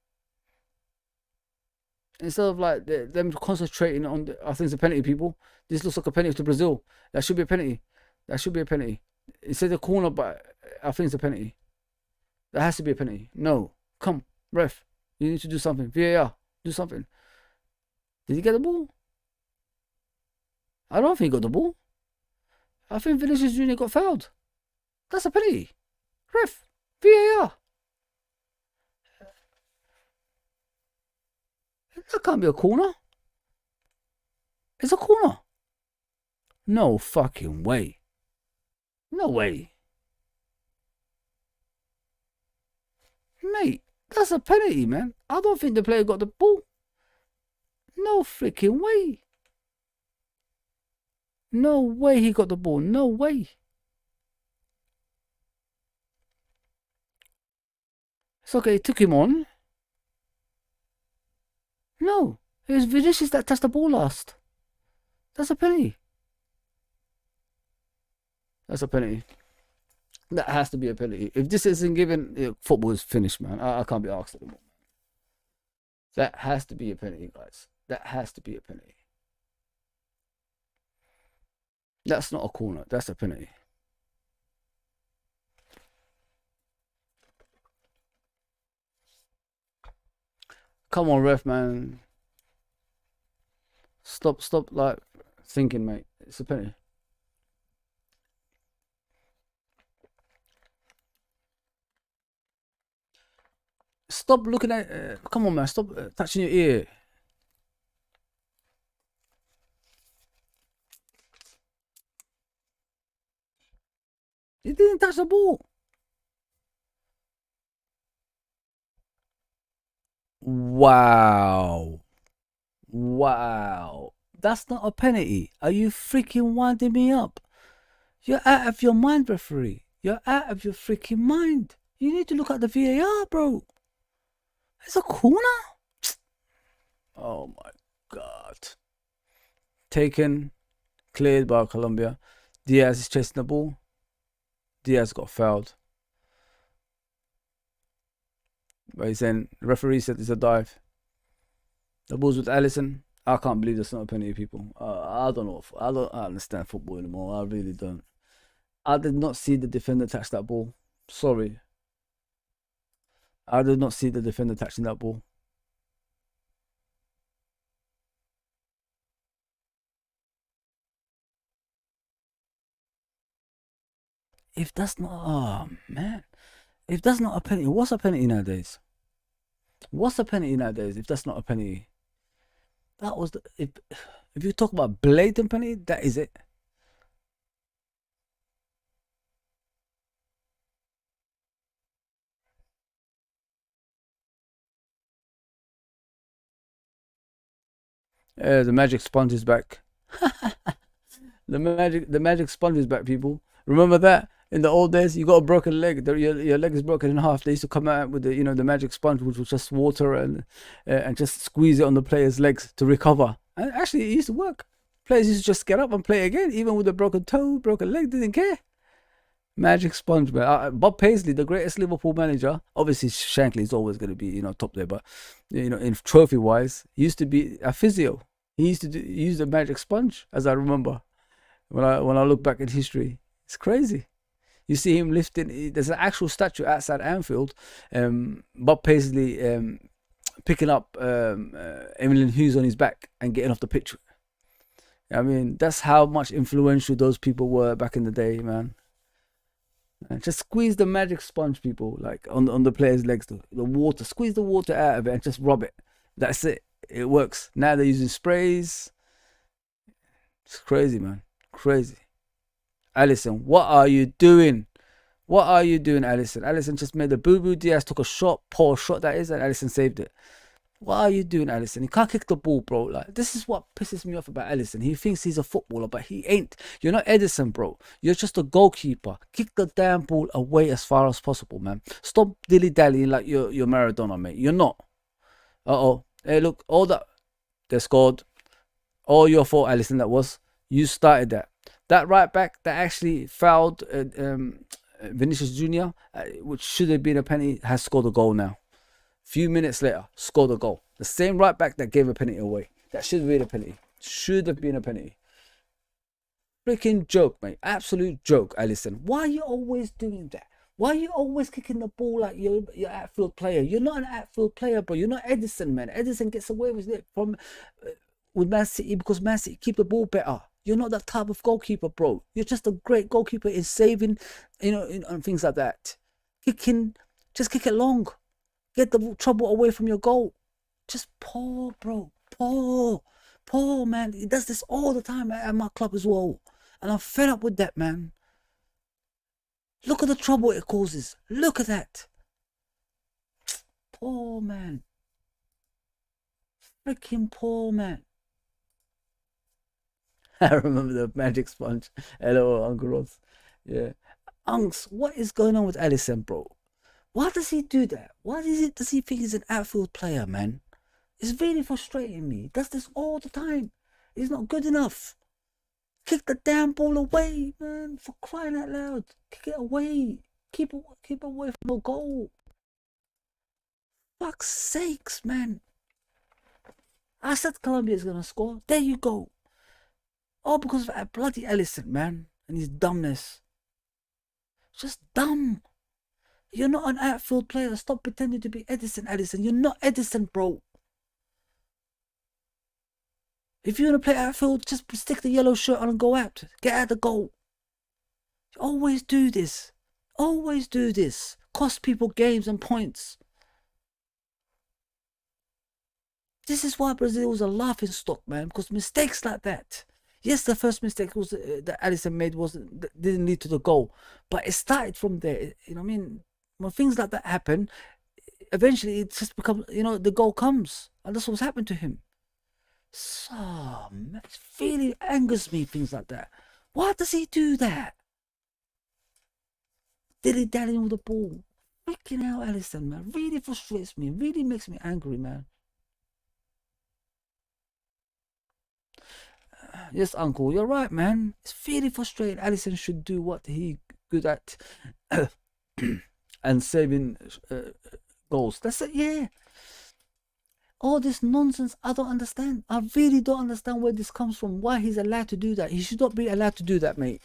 Instead of like them concentrating on, I think it's a penalty, people. This looks like a penalty to Brazil. That should be a penalty. That should be a penalty. It says a corner, but I think it's a penalty. That has to be a penalty. No, come, ref. You need to do something. VAR, do something. Did he get the ball? I don't think he got the ball. I think Vinicius Junior got fouled. That's a penalty. Ref, VAR. That can't be a corner. It's a corner. No fucking way. No way. Mate, That's a penalty, man. I don't think the player got the ball. No freaking way. No way he got the ball. No way. It's okay. He took him on. No. It was Vinicius that touched the ball last. That's a penalty. That's a penalty. That has to be a penalty. If this isn't given, football is finished, man. I can't be asked anymore. That has to be a penalty, guys. That has to be a penalty. That's not a corner. That's a penalty. Come on, ref, man. Stop, like, thinking, mate. It's a penalty. Stop looking at. Come on, man. Stop touching your ear. He didn't touch the ball. Wow. Wow. That's not a penalty. Are you freaking winding me up? You're out of your mind, referee. You're out of your freaking mind. You need to look at the VAR, bro. It's a corner. Oh my God. Taken, cleared by Colombia. Diaz is chasing the ball. Diaz got fouled. But he's saying, the referee said it's a dive. The ball's with Alisson. I can't believe there's not a penalty, people. I don't know. I don't understand football anymore. I really don't. I did not see the defender touch that ball. Sorry. I did not see the defender touching that ball. If that's not, oh man, if that's not a penalty, what's a penalty nowadays? What's a penalty nowadays if that's not a penalty? That was the, if you talk about blatant penalty, that is it. The magic sponge is back. The magic sponge is back, people. Remember that? In the old days, you got a broken leg. Your leg is broken in half. They used to come out with the magic sponge, which was just water and just squeeze it on the player's legs to recover. And actually, it used to work. Players used to just get up and play again, even with a broken toe, broken leg. Didn't care. Magic sponge, man. Bob Paisley, the greatest Liverpool manager. Obviously, Shankly is always going to be top there, but in trophy wise, used to be a physio. He used to use the magic sponge, as I remember. When I look back at history, it's crazy. You see him lifting. There's an actual statue outside Anfield. Bob Paisley picking up Emlyn Hughes on his back and getting off the pitch. I mean, that's how much influential those people were back in the day, man. And just squeeze the magic sponge, people, like on the players' legs. The water, squeeze the water out of it and just rub it. That's it. It works. Now they're using sprays. It's crazy, man. Crazy. Alisson, what are you doing? What are you doing, Alisson? Alisson just made a boo-boo. Diaz took a shot, poor shot that is, and Alisson saved it. What are you doing, Alisson? He can't kick the ball, bro. Like, this is what pisses me off about Alisson. He thinks he's a footballer, but he ain't. You're not Edison, bro. You're just a goalkeeper. Kick the damn ball away as far as possible, man. Stop dilly-dallying like you're Maradona, mate. You're not. Uh-oh. Hey, look, all that. They scored. All your fault, Alisson, that was. You started that. That right back that actually fouled Vinicius Jr., which should have been a penalty, has scored a goal now. Few minutes later, scored a goal. The same right back that gave a penalty away. That should have been a penalty. Should have been a penalty. Freaking joke, mate. Absolute joke, Alisson. Why are you always doing that? Why are you always kicking the ball like you're outfield player? You're not an outfield player, bro. You're not Edison, man. Edison gets away with it with Man City because Man City keep the ball better. You're not that type of goalkeeper, bro. You're just a great goalkeeper in saving, and things like that. Kicking, just kick it long. Get the trouble away from your goal. Just poor, bro. Poor, man. He does this all the time at my club as well. And I'm fed up with that, man. Look at the trouble it causes. Look at that. Poor man. Freaking poor man. I remember the magic sponge. Hello, Uncle Ross. Yeah. Unks, what is going on with Allison, bro? Why does he do that? Why does he think he's an outfield player, man? It's really frustrating me. He does this all the time. He's not good enough. Kick the damn ball away, man. For crying out loud. Kick it away. Keep away from the goal. Fuck's sakes, man. I said Colombia is gonna score. There you go. All because of that bloody Allison, man. And his dumbness. Just dumb. You're not an outfield player. Stop pretending to be Edison, Allison. You're not Edison, bro. If you want to play outfield, just stick the yellow shirt on and go out. Get out the goal. You always do this. Always do this. Cost people games and points. This is why Brazil was a laughing stock, man. Because mistakes like that. Yes, the first mistake was that Alisson made didn't lead to the goal, but it started from there. You know what I mean? When things like that happen, eventually it just becomes, the goal comes, and that's what's happened to him. So, man, it really angers me, things like that. Why does he do that? Dilly-dallying with the ball. Freaking hell, Alisson, man. Really frustrates me. Really makes me angry, man. Yes, uncle, you're right, man. It's really frustrating. Alisson should do what he good at and saving goals. That's it, yeah. All this nonsense, I don't understand. I really don't understand where this comes from. Why he's allowed to do that. He should not be allowed to do that, mate.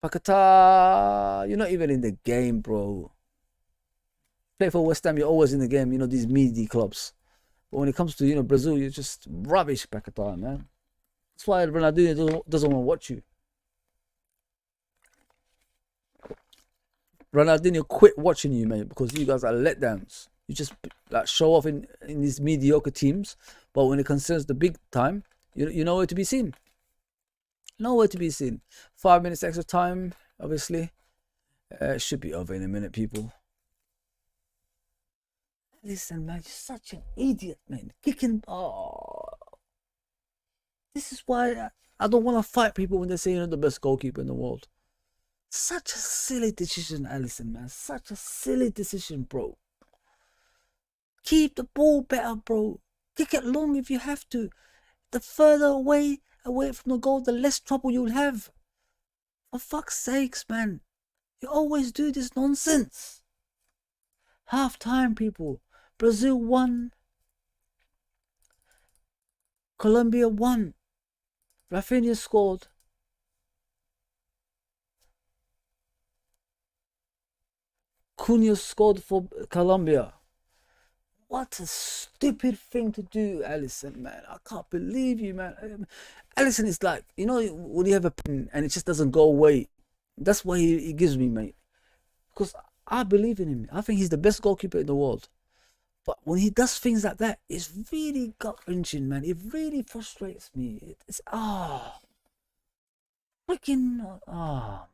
Pakata, you're not even in the game, bro. Play for West Ham, you're always in the game. These meaty clubs. But when it comes to, Brazil, you're just rubbish, Pakata, man. That's why Ronaldinho doesn't want to watch you. Ronaldinho quit watching you, mate, because you guys are letdowns. You just show off in these mediocre teams, but when it concerns the big time, you're nowhere to be seen. Nowhere to be seen. 5 minutes extra time, obviously. It should be over in a minute, people. Listen, man, you're such an idiot, man. Kicking. Oh. This is why I don't want to fight people when they say you're the best goalkeeper in the world. Such a silly decision, Alisson, man. Such a silly decision, bro. Keep the ball better, bro. Kick it long if you have to. The further away from the goal, the less trouble you'll have. For fuck's sakes, man. You always do this nonsense. Half time, people. Brazil won. Colombia won. Rafinha scored. Cunha scored for Colombia. What a stupid thing to do, Alisson, man. I can't believe you, man. Alisson is like, when you have a pen and it just doesn't go away. That's why he gives me, mate. Because I believe in him. I think he's the best goalkeeper in the world. But when he does things like that, it's really gut-wrenching, man. It really frustrates me. It's, freaking,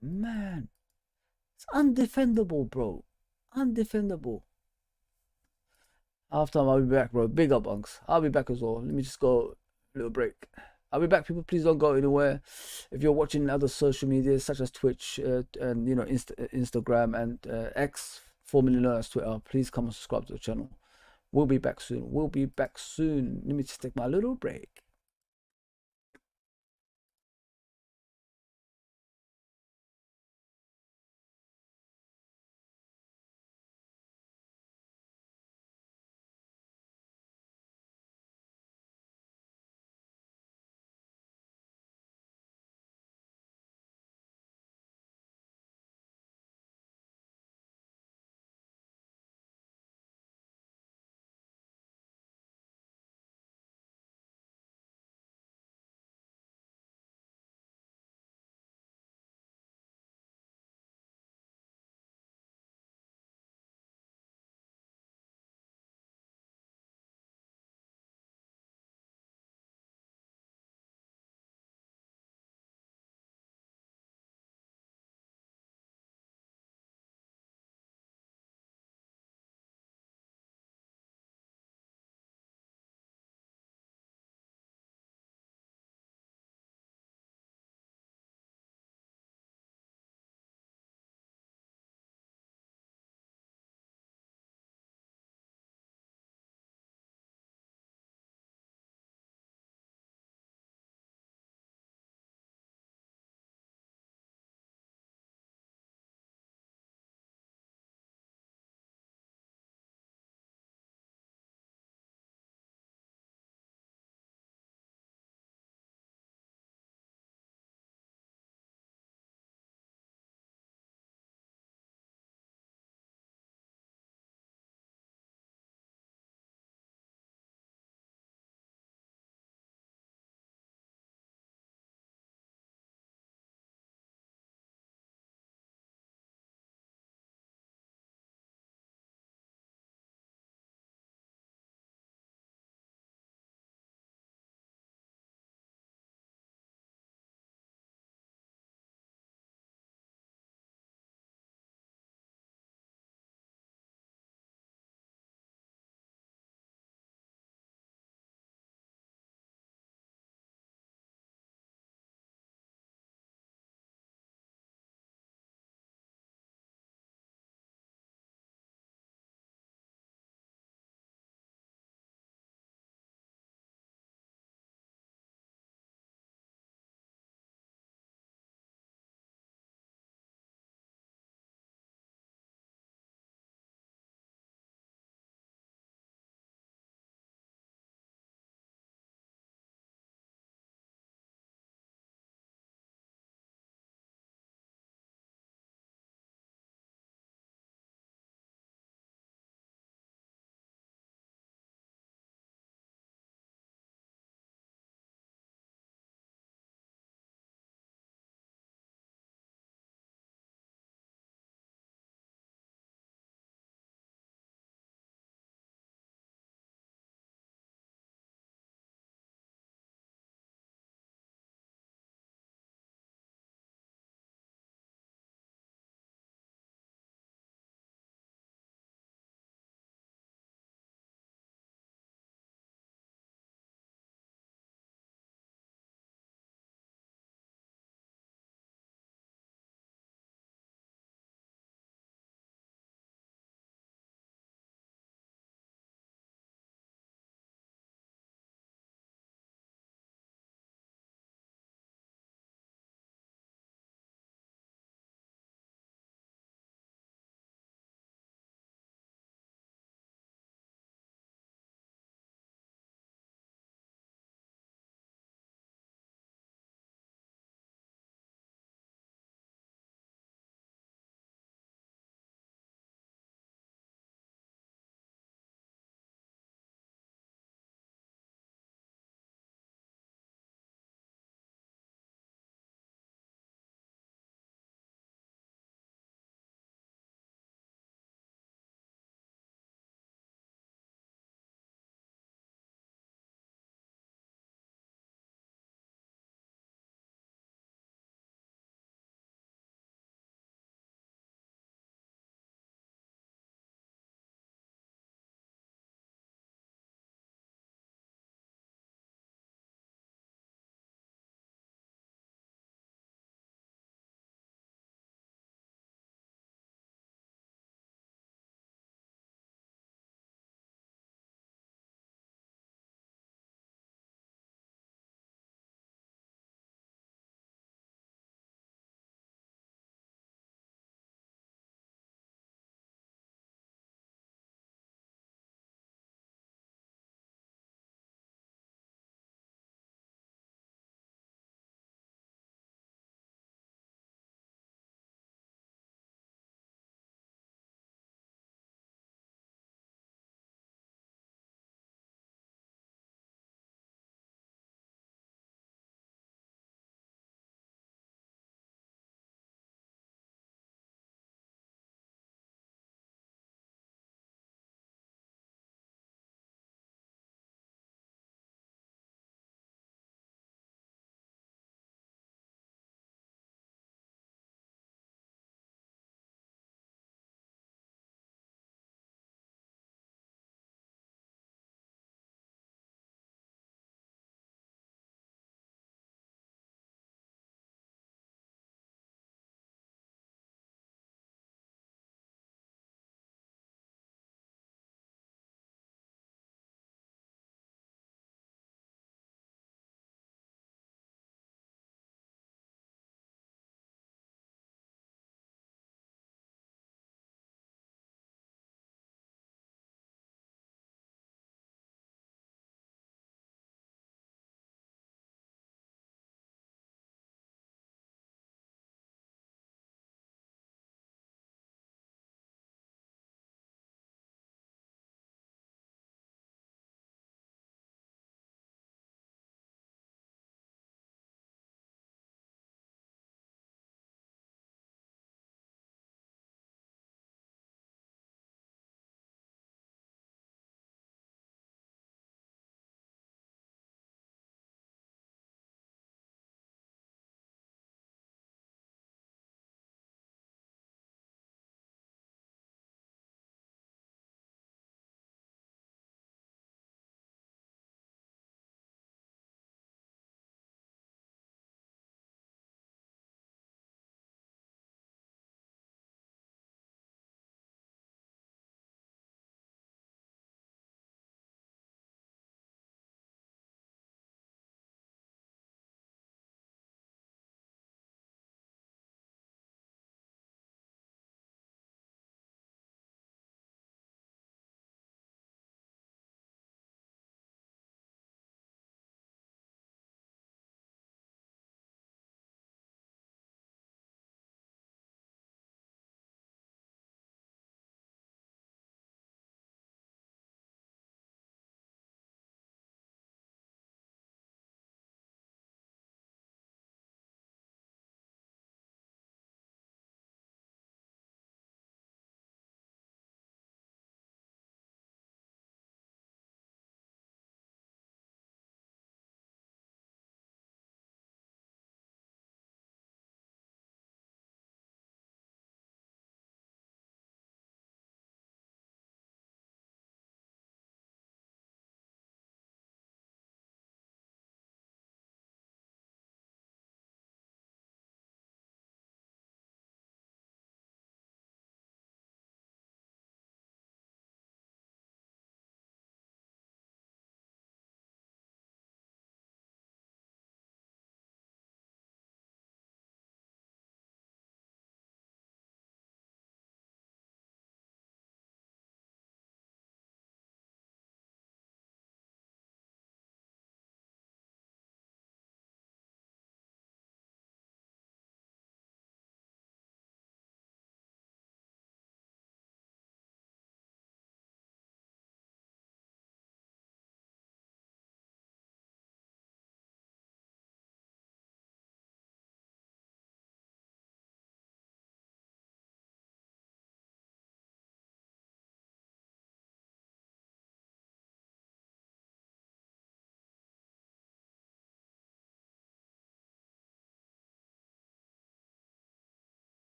man. It's undefendable, bro. Undefendable. Half time, I'll be back, bro. Big up, Unks. I'll be back as well. Let me just go a little break. I'll be back, people. Please don't go anywhere. If you're watching other social media such as Twitch and Instagram and X, formerly known as Twitter, please come and subscribe to the channel. We'll be back soon. We'll be back soon. Let me just take my little break.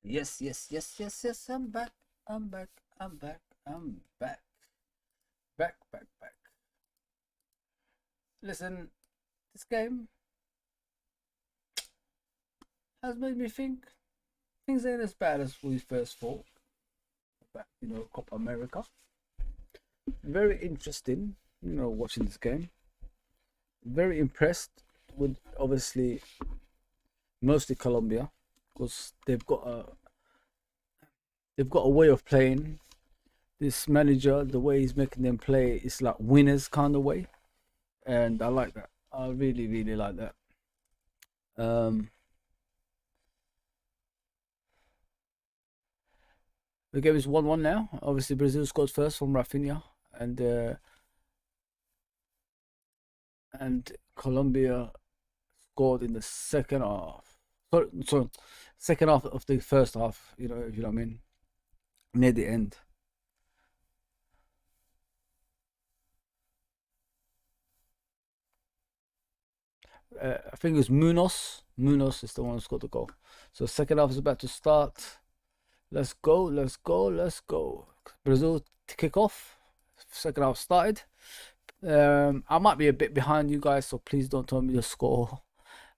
Yes, yes, yes, yes, yes. I'm back. I'm back. I'm back. I'm back. Back, back, back. Listen, this game has made me think things ain't as bad as we first thought. But, Copa America. Very interesting, watching this game. Very impressed with obviously mostly Colombia because they've got a way of playing. This manager, the way he's making them play, is like winners kind of way, and I like that. I really, really like that. Um, the game is 1-1 now. Obviously, Brazil scored first from Rafinha, and Colombia scored in the second half. Sorry, second half of the first half. If you know what I mean, near the end. I think it was Munoz. Munoz is the one who scored the goal. So second half is about to start. Let's go, let's go, let's go. Brazil to kick off. Second half started. I might be a bit behind you guys, so please don't tell me the score.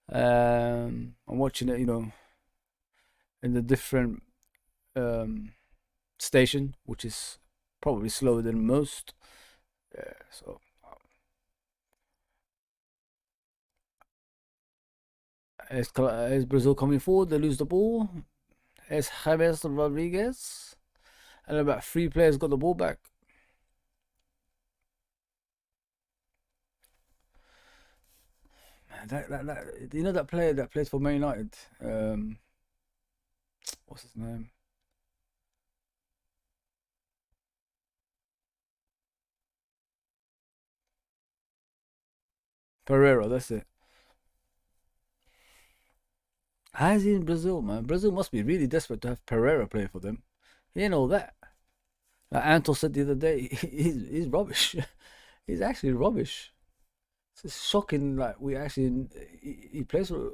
I'm watching it, in the different station, which is probably slower than most. So is Brazil coming forward? They lose the ball. It's James Rodriguez, and about three players got the ball back. Man, that player that plays for Man United. What's his name? Pereira. That's it. How is he in Brazil, man? Brazil must be really desperate to have Pereira play for them. He ain't all that. Like Anto said the other day, he's rubbish. He's actually rubbish. It's shocking. Like we actually he plays for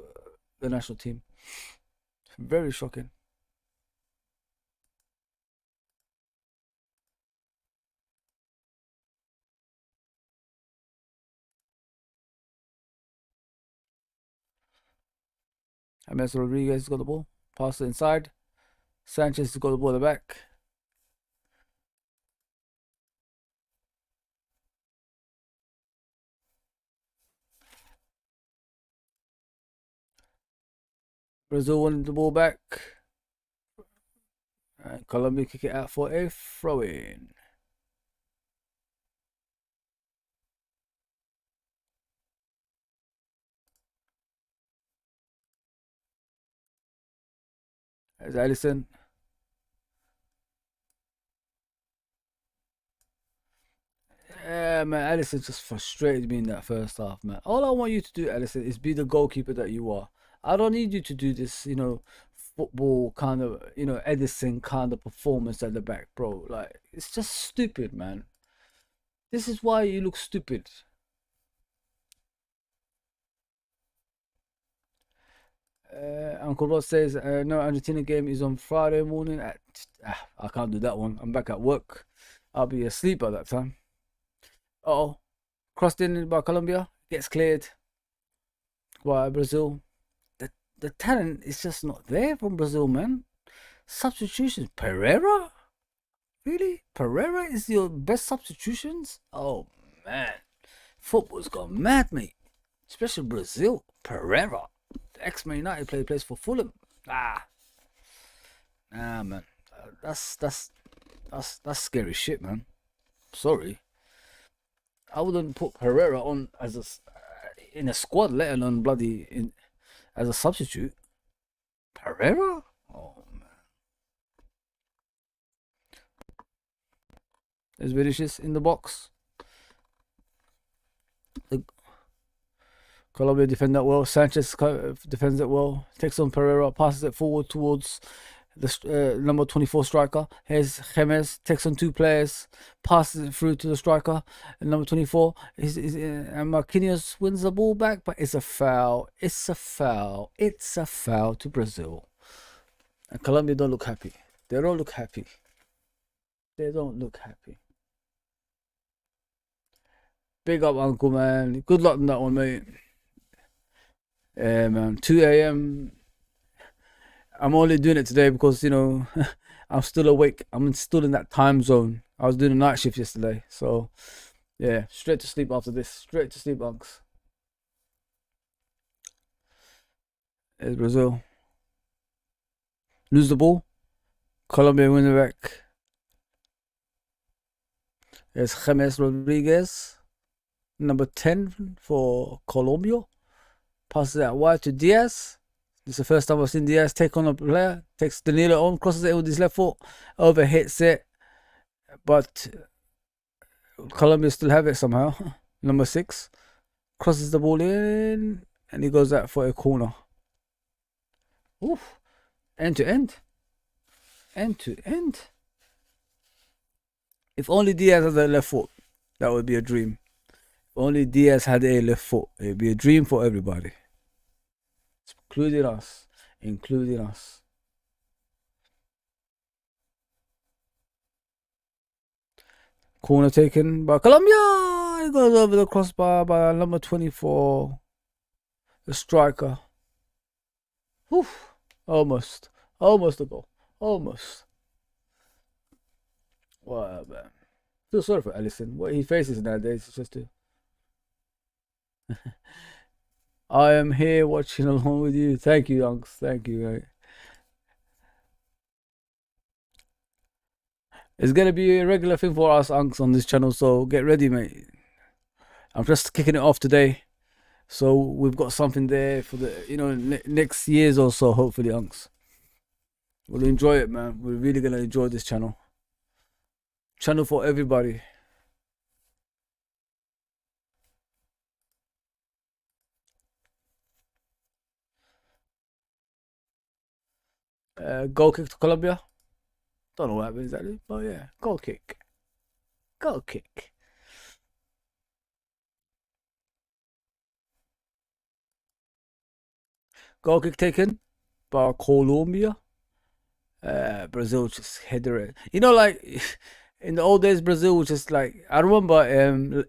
the national team. Very shocking. James Rodriguez got the ball. Pass it inside. Sanchez got the ball at the back. Brazil wanted the ball back. And Colombia kick it out for a throw in. There's Allison. Yeah, man, Allison just frustrated me in that first half, man. All I want you to do, Allison, is be the goalkeeper that you are. I don't need you to do this, football kind of, Edison kind of performance at the back, bro. Like, it's just stupid, man. This is why you look stupid. Uncle Rod says, no, Argentina game is on Friday morning at. I can't do that one. I'm back at work. I'll be asleep by that time. Oh, crossed in by Colombia, gets cleared by Brazil. The talent is just not there from Brazil, man. Substitutions, Pereira? Really? Pereira is your best substitutions? Oh man, football's gone mad, mate. Especially Brazil. Pereira, the ex-Man United player, plays for Fulham. Man. That's scary shit, man. Sorry, I wouldn't put Pereira on as in a squad, let alone bloody as a substitute. Pereira? Oh man. There's Vinicius in the box. The Colombia defend that well. Sanchez defends it well. Takes on Pereira, passes it forward towards the number 24 striker. Here's James, takes on two players, passes it through to the striker. And number 24 and Marquinhos wins the ball back, but it's a foul. It's a foul. It's a foul to Brazil. And Colombia don't look happy. They don't look happy. They don't look happy. Big up, Uncle, man. Good luck on that one, mate. Yeah, man. 2 a.m. I'm only doing it today because, I'm still awake. I'm still in that time zone. I was doing a night shift yesterday. So, yeah, straight to sleep after this. Straight to sleep, Unks. It's Brazil. Lose the ball. Colombia win it back. It's James Rodriguez. Number 10 for Colombia. Passes it out wide to Diaz. This is the first time I've seen Diaz take on a player. Takes Danilo on, crosses it with his left foot. Overhits it. But Colombia still have it somehow. Number 6. Crosses the ball in. And he goes out for a corner. Oof. End to end. End to end. If only Diaz had a left foot, that would be a dream. If only Diaz had a left foot, it would be a dream for everybody. Including us. Including us. Corner taken by Colombia. It goes over the crossbar by number 24. The striker. Oof. Almost. Almost a goal. Almost. Wow, man. Feel sorry for Alisson. What he faces nowadays is just I am here watching along with you. Thank you, Unks. Thank you, mate. It's gonna be a regular thing for us, Unks, on this channel, so get ready, mate. I'm just kicking it off today. So we've got something there for the, next years or so, hopefully, Unks. We'll enjoy it, man. We're really gonna enjoy this channel. Channel for everybody. Goal kick to Colombia. Don't know what happened exactly, but yeah, goal kick. Goal kick. Goal kick taken by Colombia. Brazil just header it. Like in the old days, Brazil was just like, I remember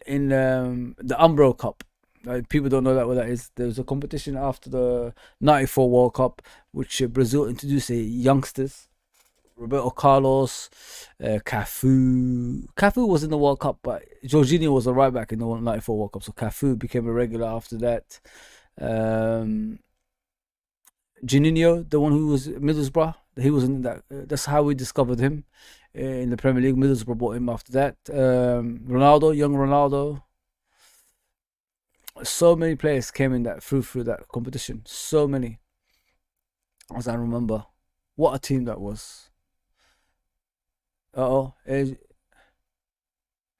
in the Umbro Cup. Like, people don't know what that is. There was a competition after the '94 World Cup, which Brazil introduced youngsters. Roberto Carlos, Cafu. Cafu was in the World Cup, but Jorginho was a right back in the '94 World Cup. So Cafu became a regular after that. Juninho, the one who was Middlesbrough, he was in that. That's how we discovered him in the Premier League. Middlesbrough bought him after that. Ronaldo, young Ronaldo. So many players came in that through that competition. So many, as I remember. What a team that was.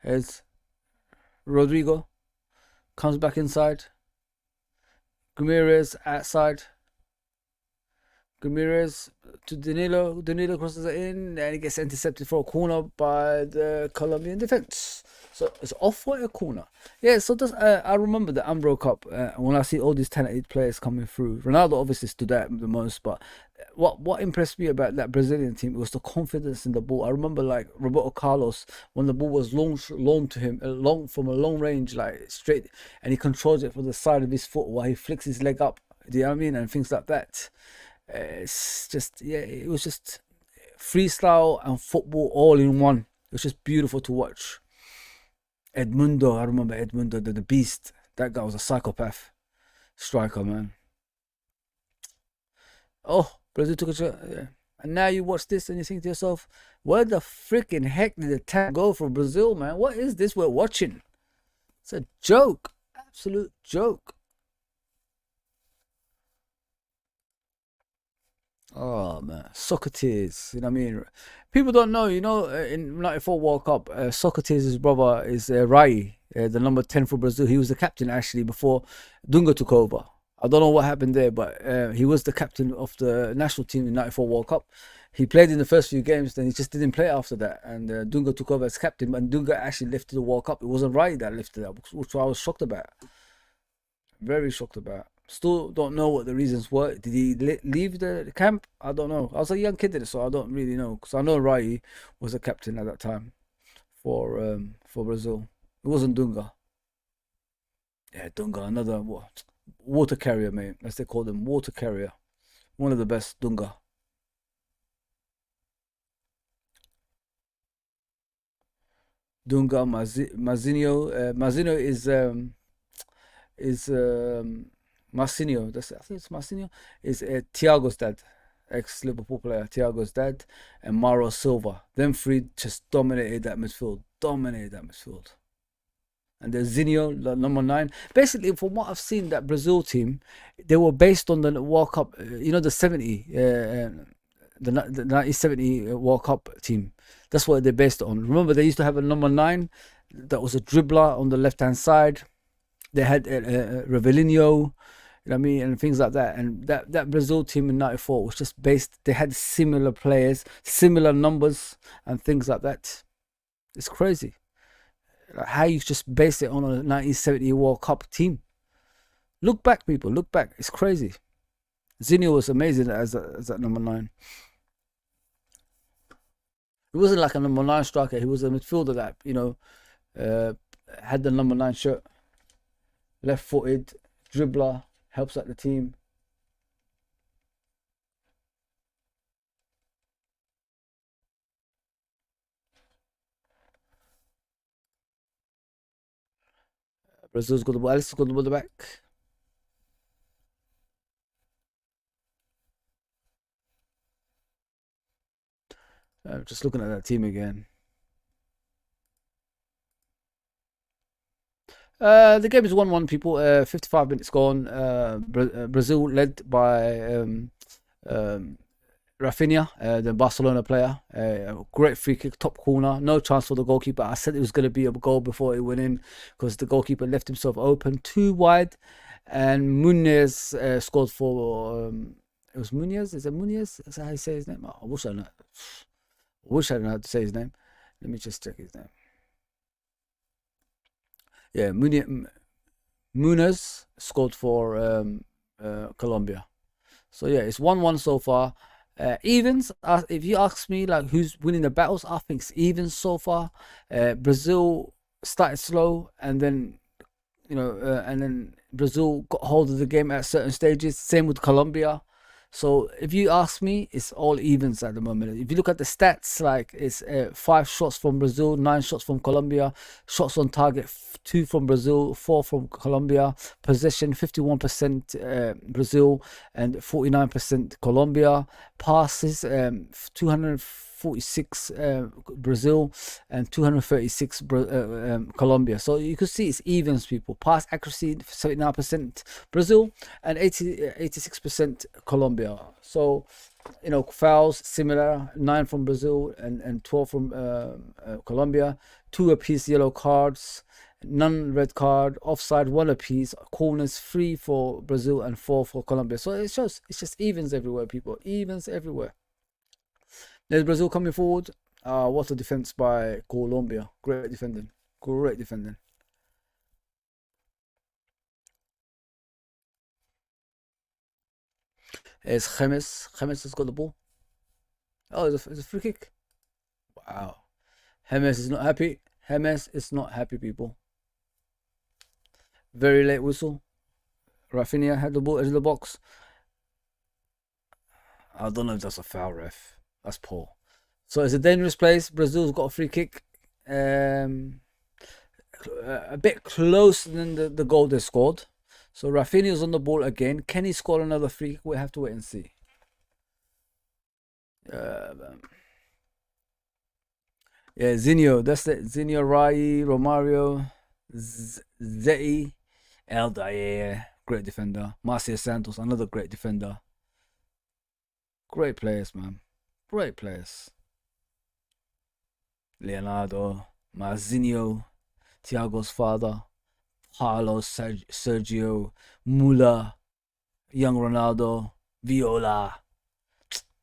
Here's Rodrigo. Comes back inside. Ramirez outside. Ramirez to Danilo. Danilo crosses it in and he gets intercepted for a corner by the Colombian defense. So it's off for a corner. Yeah, so I remember the Umbro Cup when I see all these talented players coming through. Ronaldo obviously stood out the most, but what impressed me about that Brazilian team was the confidence in the ball. I remember like Roberto Carlos, when the ball was long to him, from a long range, like straight, and he controls it from the side of his foot while he flicks his leg up. Do you know what I mean? And things like that. It's just, yeah, it was just freestyle and football all in one. It was just beautiful to watch. Edmundo, I remember Edmundo, the beast. That guy was a psychopath striker, man. Oh, Brazil took a shot. Yeah. And now you watch this and you think to yourself, where the freaking heck did the attack go for Brazil, man? What is this we're watching? It's a joke. Absolute joke. Oh man, Socrates. You know what I mean? People don't know. In '94 World Cup, Socrates' brother is Rai, the number 10 for Brazil. He was the captain actually before Dunga took over. I don't know what happened there, but he was the captain of the national team in '94 World Cup. He played in the first few games, then he just didn't play after that. And Dunga took over as captain, and Dunga actually lifted the World Cup. It wasn't Rai that lifted that, which I was shocked about. Very shocked about. Still don't know what the reasons were. Did he leave the camp? I don't know. I was a young kid at it, so I don't really know. Because I know Rai was a captain at that time for Brazil. It wasn't Dunga. Yeah, Dunga, another what water carrier, mate. As they call them, water carrier. One of the best, Dunga. Dunga, Mazinho. Mazinho is Marcinho. I think it's Marcinho. Is Thiago's dad, ex Liverpool player. Thiago's dad, and Mauro Silva. Them three just dominated that midfield. Dominated that midfield. And the Zinho, the number nine. Basically, from what I've seen, that Brazil team, they were based on the World Cup. The 70, the 1970 World Cup team. That's what they're based on. Remember, they used to have a number nine that was a dribbler on the left hand side. They had Rivelino, what I mean, and things like that. And that Brazil team in '94 was just based. They had similar players, similar numbers, and things like that. It's crazy. Like how you just base it on a 1970 World Cup team. Look back, people. Look back. It's crazy. Zinho was amazing as that number nine. He wasn't like a number nine striker. He was a midfielder that uh, had the number nine shirt, left-footed, dribbler, helps out the team. Brazil's got the ball. Alice got the ball at the back. Just looking at that team again. The game is 1-1, people. 55 minutes gone. Brazil led by Rafinha, the Barcelona player. Great free kick, top corner. No chance for the goalkeeper. I said it was going to be a goal before it went in because the goalkeeper left himself open, too wide. And Munez scored for. It was Munez. Is it Munez? Is that how you say his name? Oh, I wish I know. I wish I didn't have to say his name. Let me just check his name. Yeah, Munez scored for Colombia. So yeah, it's 1-1 so far. Evens. If you ask me, like who's winning the battles, I think it's evens so far. Brazil started slow, and then Brazil got hold of the game at certain stages. Same with Colombia. So if you ask me, it's all evens at the moment. If you look at the stats, like it's 5 shots from Brazil, 9 shots from Colombia, shots on target, 2 from Brazil, 4 from Colombia, possession 51% Brazil and 49% Colombia, passes 246 Brazil and 236 Colombia. So you could see it's evens, people. Pass accuracy 79% Brazil and 86% Colombia. So fouls similar, 9 from Brazil and 12 from Colombia, 2 apiece yellow cards, none red card, offside 1 apiece, corners 3 for Brazil and 4 for Colombia. So it's just evens everywhere, people. Evens everywhere. There's Brazil coming forward. What a defense by Colombia. Great defending. Great defending. It's James. James has got the ball. Oh, it's a free kick. Wow. James is not happy. James is not happy, people. Very late whistle. Rafinha had the ball into the box. I don't know if that's a foul, ref. That's poor. So it's a dangerous place. Brazil's got a free kick. A bit closer than the goal they scored. So Rafinha's on the ball again. Can he score another free kick? We have to wait and see. Yeah, Zinho. That's it. Zinho, Rai, Romario, Zeti, El Dyer. Great defender. Marcia Santos, another great defender. Great players, man. Great players. Leonardo, Marzinho, Thiago's father, Carlos, Sergio, Mula, young Ronaldo, Viola.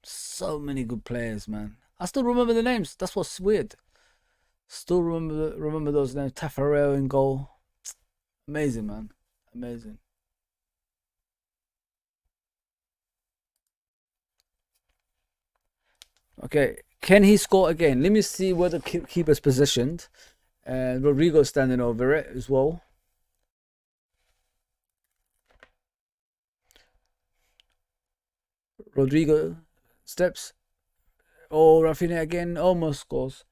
So many good players, man. I still remember the names. That's what's weird. Still remember those names. Tafarel in goal. Amazing, man. Amazing. Okay, can he score again? Let me see where the keeper's positioned. And Rodrigo standing over it as well. Rodrigo steps. Oh, Rafinha again almost scores.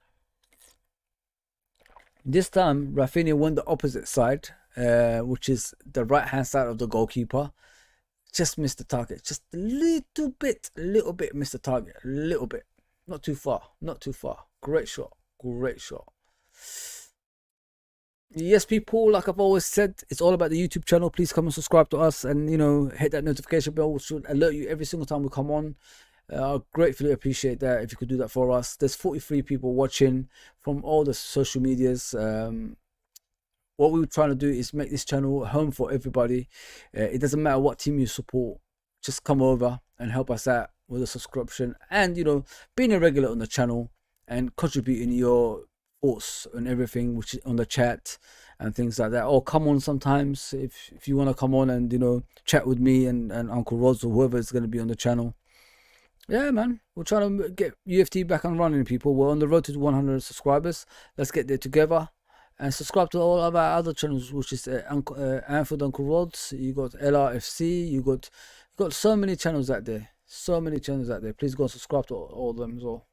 This time, Rafinha went the opposite side, which is the right hand side of the goalkeeper. Just missed the target. Just a little bit missed the target. A little bit. Not too far. Not too far. Great shot. Great shot. Yes, people, like I've always said, it's all about the YouTube channel. Please come and subscribe to us and, hit that notification bell, which should alert you every single time we come on. I gratefully appreciate that if you could do that for us. There's 43 people watching from all the social medias. What we were trying to do is make this channel a home for everybody. It doesn't matter what team you support. Just come over and help us out with a subscription and, being a regular on the channel and contributing your thoughts and everything, which is on the chat and things like that. Or come on sometimes if you want to come on and, chat with me and Uncle Rods or whoever is going to be on the channel. Yeah, man, we're trying to get UFT back and running, people. We're on the road to 100 subscribers. Let's get there together. And subscribe to all of our other channels, which is Anfield Uncle Rods. You got LRFC. You got so many channels out there. So many channels out there. Please go and subscribe to all of them as well.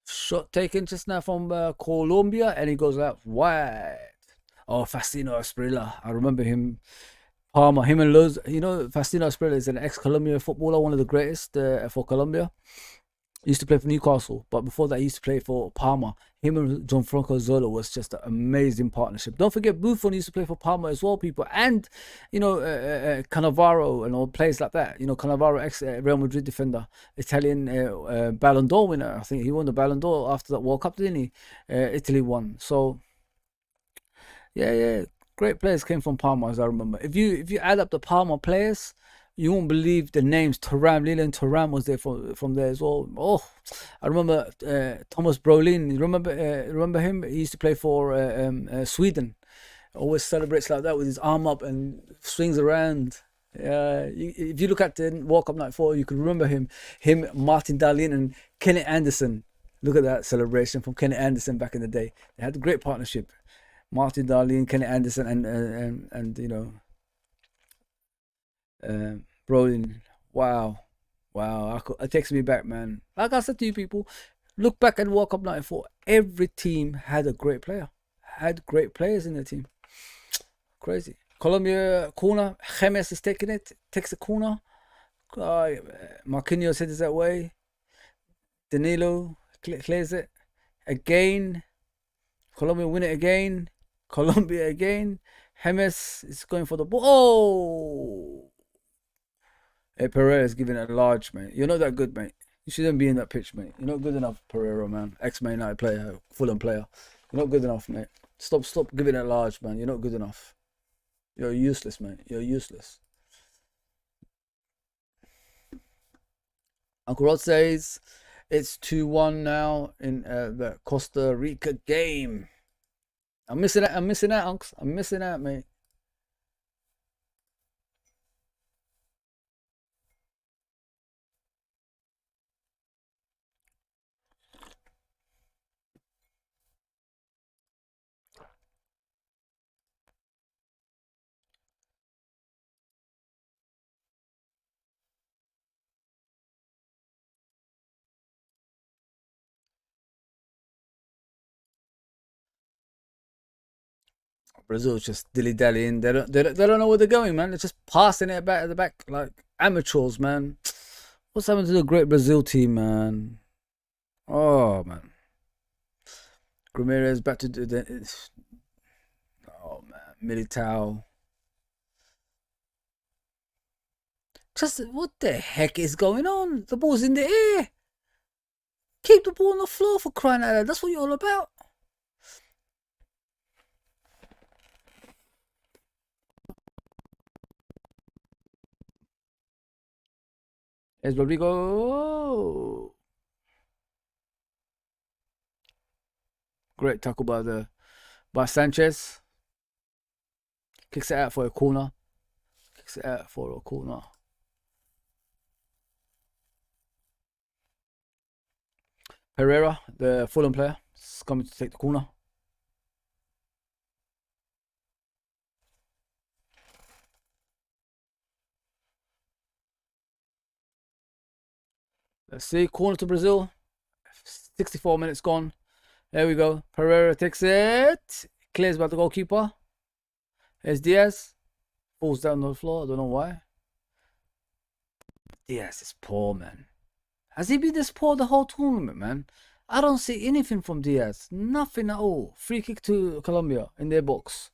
Shot taken just now from Colombia, and he goes out wide. Oh, Faustino Asprilla. I remember him. Palmer, him and Lowe's. Faustino Asprilla is an ex-Colombia footballer, one of the greatest for Colombia. He used to play for Newcastle, but before that, he used to play for Parma. Him and Gianfranco Zola was just an amazing partnership. Don't forget, Buffon used to play for Parma as well, people. And, Cannavaro and all players like that. Cannavaro, ex-Real Madrid defender, Italian Ballon d'Or winner. I think he won the Ballon d'Or after that World Cup, didn't he? Italy won. So, yeah. Great players came from Parma, as I remember. If you add up the Parma players, you won't believe the names. Thuram, Leland Thuram was there from there as well. Oh, I remember Thomas Brolin. You remember him? He used to play for Sweden. Always celebrates like that with his arm up and swings around. If you look at the World Cup '94, you can remember him, Martin Dahlin and Kenny Anderson. Look at that celebration from Kenny Anderson back in the day. They had a great partnership. Martin Dahlin, Kenny Anderson, and Brolin. Wow. It takes me back, man. Like I said to you people, look back at World Cup '94. Every team had a great player. Had great players in the team. Crazy. Colombia corner. James is taking it. Takes the corner. Marquinhos heads that way. Danilo clears it. Again. Colombia win it again. Colombia again. James is going for the ball. Oh! Hey, Pereira is giving it a large, mate. You're not that good, mate. You shouldn't be in that pitch, mate. You're not good enough, Pereira, man. Ex-Man United player, Fulham player. You're not good enough, mate. Stop giving it large, man. You're not good enough. You're useless, mate. You're useless. Uncle Rod says it's 2-1 now in the Costa Rica game. I'm missing out, Unks. I'm missing out, mate. Brazil's just dilly dallying. They don't know where they're going, man. They're just passing it back at the back like amateurs, man. What's happened to the great Brazil team, man? Oh man, Ramirez back to do the. Oh man, Militao. Just what the heck is going on? The ball's in the air. Keep the ball on the floor for crying out loud. That's what you're all about. There's Rodrigo. Great tackle by Sanchez. Kicks it out for a corner. takes it out for a corner. Pereira, the Fulham player, is coming to take the corner. Let's see, corner to Brazil. 64 minutes gone. There we go. Pereira takes it. Clears by the goalkeeper. There's Diaz. Falls down on the floor. I don't know why. Diaz is poor, man. Has he been this poor the whole tournament, man? I don't see anything from Diaz. Nothing at all. Free kick to Colombia in their box.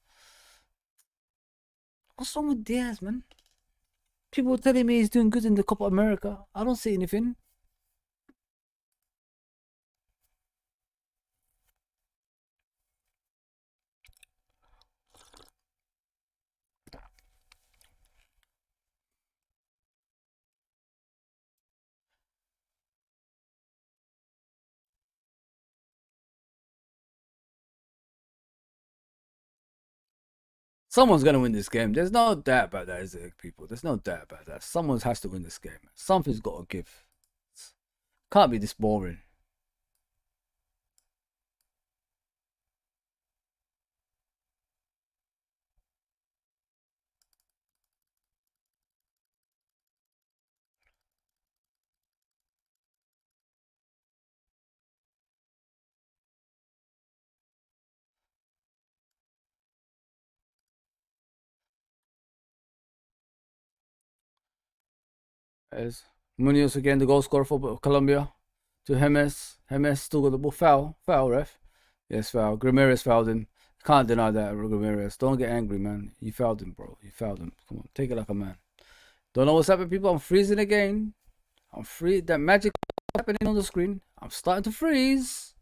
What's wrong with Diaz, man? People are telling me he's doing good in the Copa America. I don't see anything. Someone's gonna win this game. There's no doubt about that, is there, people? There's no doubt about that. Someone has to win this game. Something's got to give. Can't be this boring. As Munoz again, the goal scorer for Colombia. To James. James still got the ball. Foul, ref. Yes, foul. Ramirez fouled him. Can't deny that, Ramirez. Don't get angry, man. You fouled him, bro. You fouled him. Come on, take it like a man. Don't know what's happening, people. I'm freezing again. I'm free. That magic happening on the screen. I'm starting to freeze.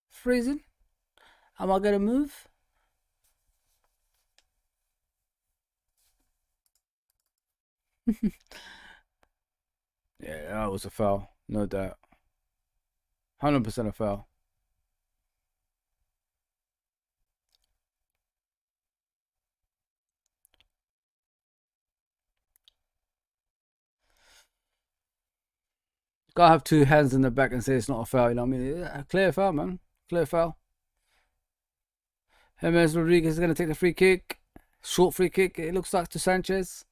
Freezing. Am I gonna move? Yeah, that was a foul. No doubt. 100% a foul. Gotta have two hands in the back and say it's not a foul, you know what I mean? Yeah, clear foul, man. Clear foul. James Rodriguez is going to take the free kick. Short free kick, it looks like, to Sanchez.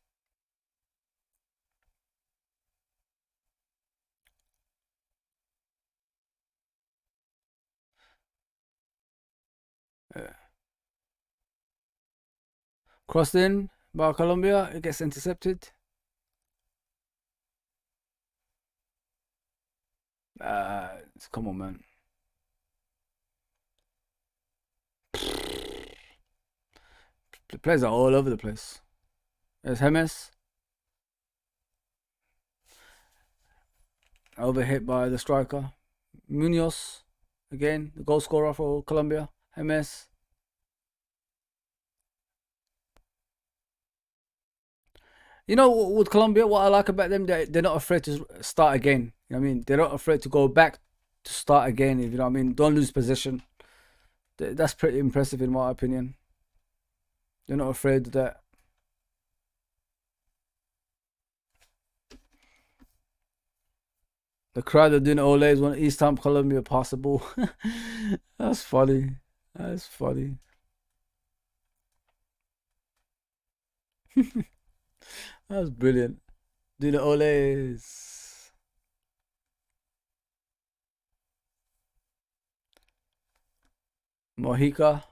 Crossed in by Colombia. It gets intercepted. Come on, man. The players are all over the place. There's James. Overhit by the striker. Munoz. Again, the goal scorer for Colombia. James. You know, with Colombia, what I like about them, they're not afraid to start again. You know what I mean? They're not afraid to go back to start again, if you know what I mean. Don't lose possession. That's pretty impressive in my opinion. They're not afraid of that. The crowd are doing Olays when each time Colombia pass the ball. That's funny. That's funny. That's brilliant. Do the Olays. Mojica.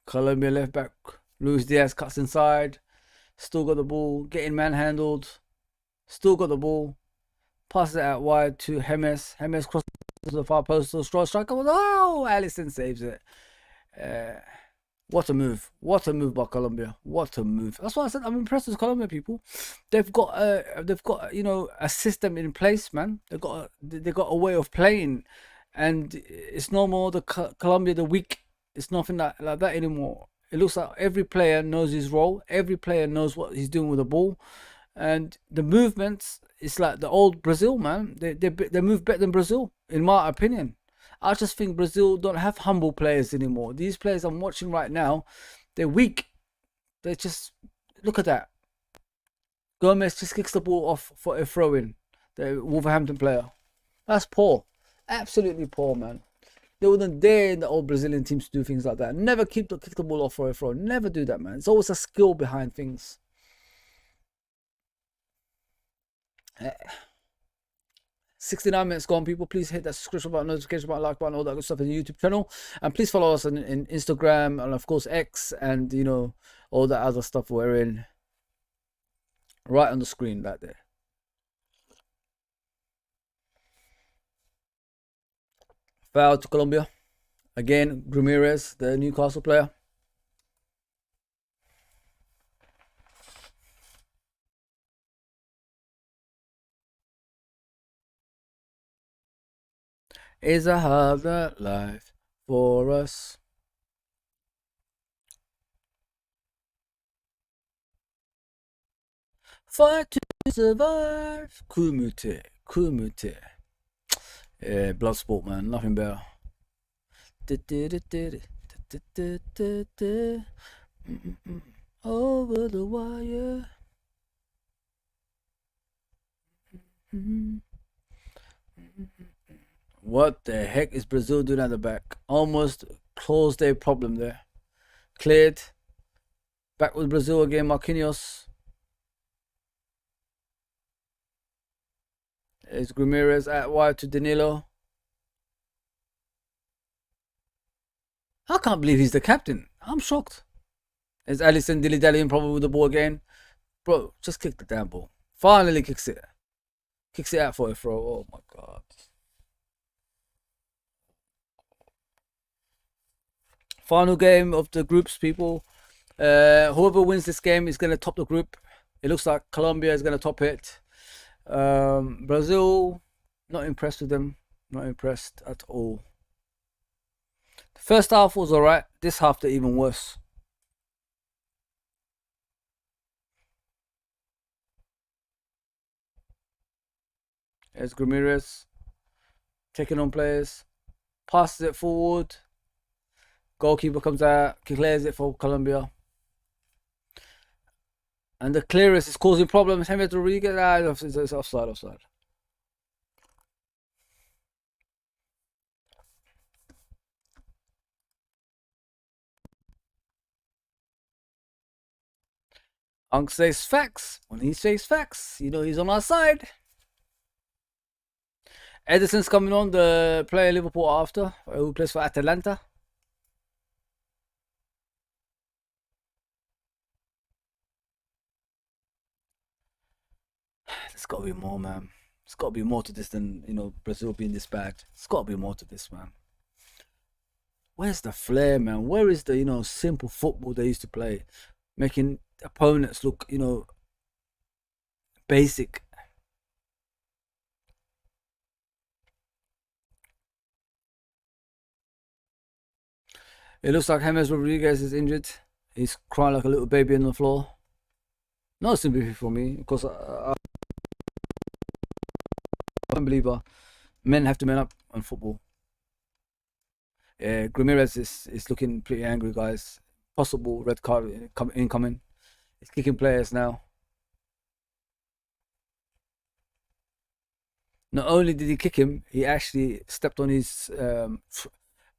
Colombia left back. Luis Diaz cuts inside. Still got the ball. Getting manhandled. Still got the ball. Passes it out wide to James. James crosses to the far post. Strong striker. Oh, Alisson saves it. What a move! What a move by Colombia! What a move! That's why I said I'm impressed with Colombia people. They've got you know, a system in place, man. They've got a way of playing, and it's no more the Colombia the weak. It's nothing like that anymore. It looks like every player knows his role. Every player knows what he's doing with the ball, and the movements. It's like the old Brazil, man. They move better than Brazil, in my opinion. I just think Brazil don't have humble players anymore. These players I'm watching right now, they're weak. They just look at that. Gomez just kicks the ball off for a throw in. The Wolverhampton player. That's poor. Absolutely poor, man. They wouldn't dare in the old Brazilian teams to do things like that. Never kick the ball off for a throw. Never do that, man. It's always a skill behind things. 69 minutes gone, people. Please hit that subscription button, notification button, like button, all that good stuff in the YouTube channel. And please follow us in Instagram and, of course, X and, all that other stuff we're in. Right on the screen right there. Foul to Colombia. Again, Ramirez, the Newcastle player. Is a harder life for us. Fight to survive. Kumute. Kumute. Yeah, blood sport, man. Nothing better. Over the wire. What the heck is Brazil doing at the back? Almost closed their problem there. Cleared. Back with Brazil again, Marquinhos. It's Ramirez at wide to Danilo. I can't believe he's the captain. I'm shocked. It's Alisson dilly-dallying probably with the ball again. Bro, just kick the damn ball. Finally kicks it. Kicks it out for a throw. Oh my god. Final game of the groups, people. Whoever wins this game is going to top the group. It looks like Colombia is going to top it. Brazil, not impressed with them. Not impressed at all. The first half was alright. This half, they're even worse. There's Ramirez taking on players. Passes it forward. Goalkeeper comes out. Clears it for Colombia. And the clearance is causing problems. James Rodriguez, it's offside. Unk says facts. When he says facts, he's on our side. Edison's coming on, the player Liverpool after, who plays for Atalanta. There's got to be more, man. There's got to be more to this than, Brazil being this bad. There's got to be more to this, man. Where's the flair, man? Where is the, simple football they used to play? Making opponents look, basic. It looks like James Rodriguez is injured. He's crying like a little baby on the floor. No sympathy for me, because I'm a believer. Men have to man up on football. Ramirez is looking pretty angry, guys. Possible red card incoming. He's kicking players now. Not only did he kick him, he actually stepped on his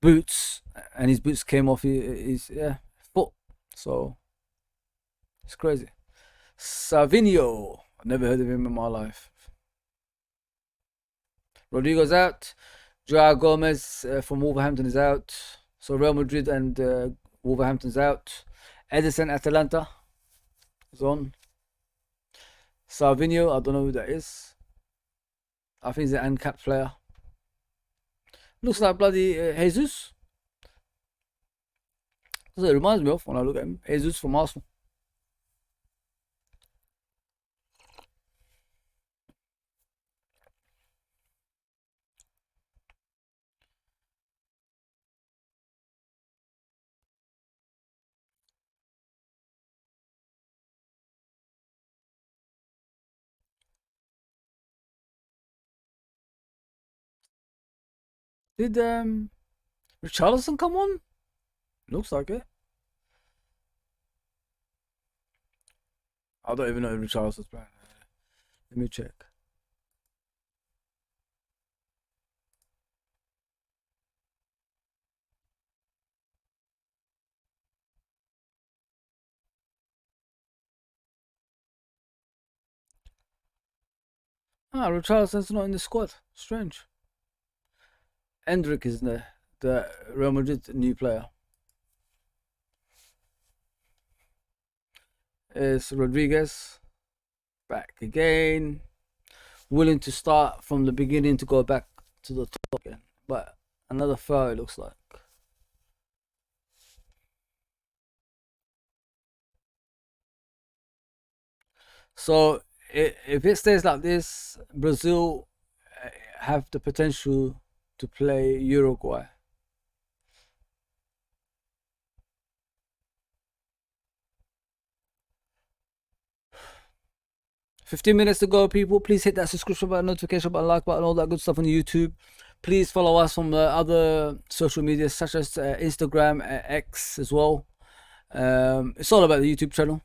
boots, and his boots came off his foot. So it's crazy. Savinho, I've never heard of him in my life. Rodrigo's out. Joao Gomez from Wolverhampton is out. So Real Madrid and Wolverhampton's out. Edison Atalanta is on. Savinho, I don't know who that is. I think he's an uncapped player. Looks like bloody Jesus. That's what it reminds me of when I look at him. Jesus from Arsenal. Did Richarlison come on? Looks like it. I don't even know if Richarlison's playing. Let me check. Ah, Richarlison's not in the squad. Strange. Endrick is the Real Madrid new player. It's Rodriguez back again, willing to start from the beginning to go back to the top again. But another foul, it looks like. So if it stays like this, Brazil have the potential to play Uruguay. 15 minutes to go, people. Please hit that subscription button, notification button, like button, all that good stuff on YouTube. Please follow us on the other social media such as Instagram, X as well. It's all about the YouTube channel.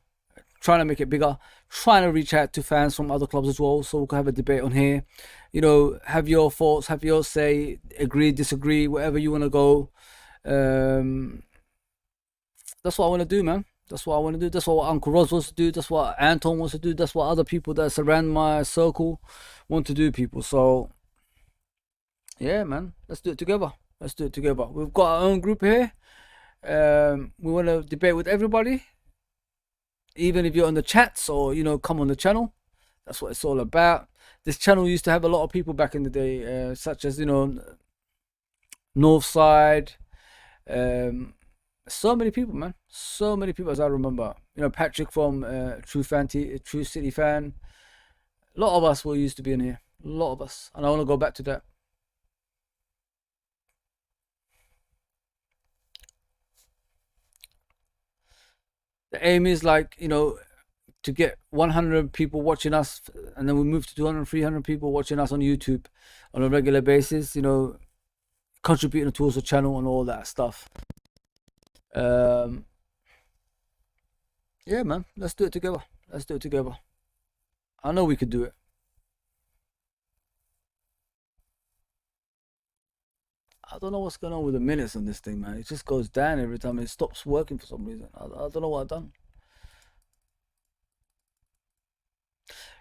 Trying to make it bigger, trying to reach out to fans from other clubs as well, so we can have a debate on here. You know, have your thoughts, have your say, agree, disagree, whatever you want to go. Um, that's what I want to do, man. That's what I want to do. That's what Uncle Roz wants to do. That's what Anton wants to do. That's what other people that surround my circle want to do, people. So, yeah, man, let's do it together. Let's do it together. We've got our own group here. We want to debate with everybody, even if you're on the chats or come on the channel. That's what it's all about. This channel used to have a lot of people back in the day, such as Northside. So many people, man. So many people, as I remember. Patrick from True City Fan. A lot of us were used to be in here. A lot of us, and I want to go back to that. The aim is to get 100 people watching us, and then we move to 200, 300 people watching us on YouTube on a regular basis, contributing towards the channel and all that stuff. Yeah, man, let's do it together. Let's do it together. I know we could do it. I don't know what's going on with the minutes on this thing, man. It just goes down every time. It stops working for some reason. I don't know what I've done.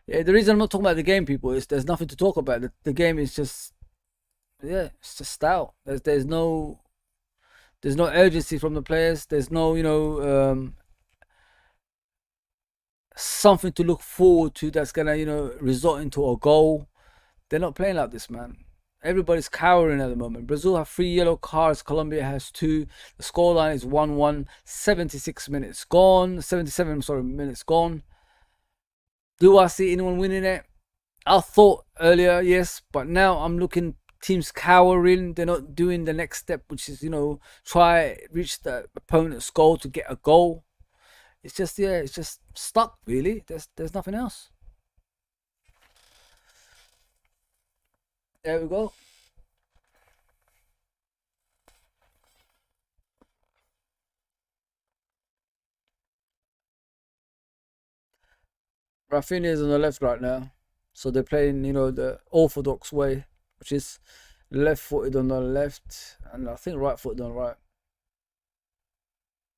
Yeah, the reason I'm not talking about the game, people, is there's nothing to talk about. The game is just, yeah, it's just style. There's no urgency from the players. There's no something to look forward to that's gonna result into a goal. They're not playing like this, man. Everybody's cowering at the moment. Brazil have 3 yellow cards. Colombia has 2. The scoreline is 1-1. 76 minutes gone. 77, sorry, minutes gone. Do I see anyone winning it? I thought earlier, yes, but now I'm looking teams cowering. They're not doing the next step, which is try reach the opponent's goal to get a goal. It's just it's just stuck really. There's nothing else. There we go. Rafinha is on the left right now, so they're playing the orthodox way, which is left-footed on the left, and I think right-footed on the right.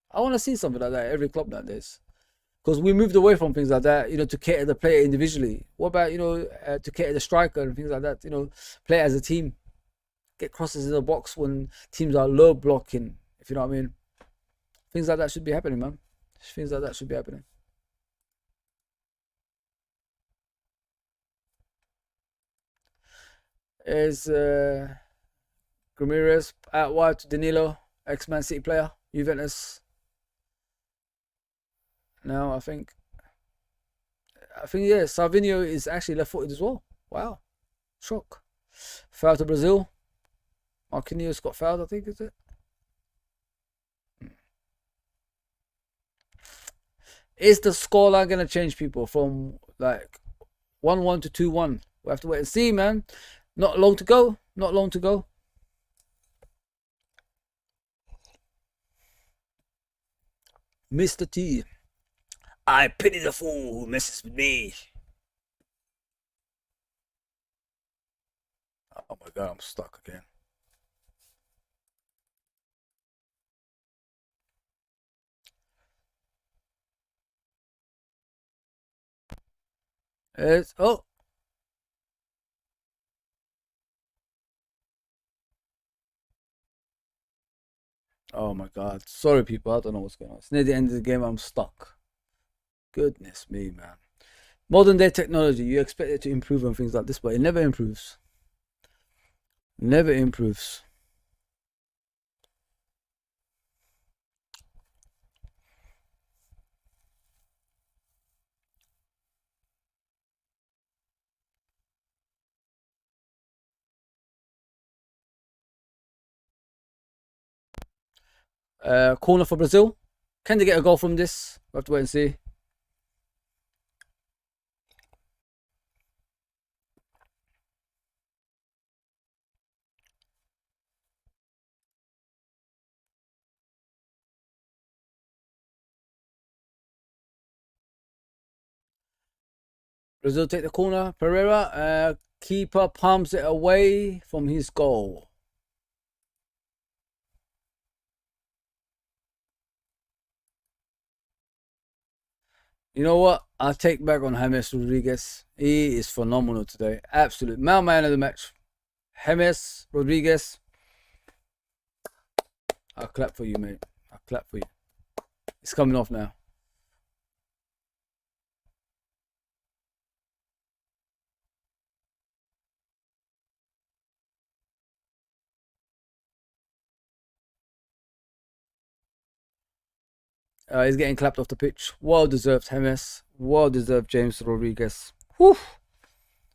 I want to see something like that at every club nowadays, because we moved away from things like that, to cater the player individually. What about to cater the striker and things like that? Play as a team, get crosses in the box when teams are low blocking. If you know what I mean, things like that should be happening, man. Things like that should be happening. Is Ramirez out wide to Danilo, ex-Man City player, Juventus. Now I think yeah, Salvinho is actually left-footed as well. Wow, shock. Foul to Brazil. Marquinhos got fouled, I think, is it? Is the scoreline gonna change, people, from like 1-1 to 2-1? We have to wait and see, man. Not long to go. Not long to go. Mr. T. I pity the fool who messes with me. Oh my god, I'm stuck again. It's oh my god. Sorry people, I don't know what's going on. It's near the end of the game, I'm stuck. Goodness me, man. Modern day technology, you expect it to improve on things like this, but it never improves. Never improves. Corner for Brazil. Can they get a goal from this? We'll have to wait and see. Brazil take the corner. Pereira, keeper palms it away from his goal. You know what? I'll take back on James Rodriguez. He is phenomenal today. Absolute man of the match. James Rodriguez. I'll clap for you, mate. I'll clap for you. It's coming off now. He's getting clapped off the pitch. Well deserved, James. Well deserved, James Rodriguez. Whew.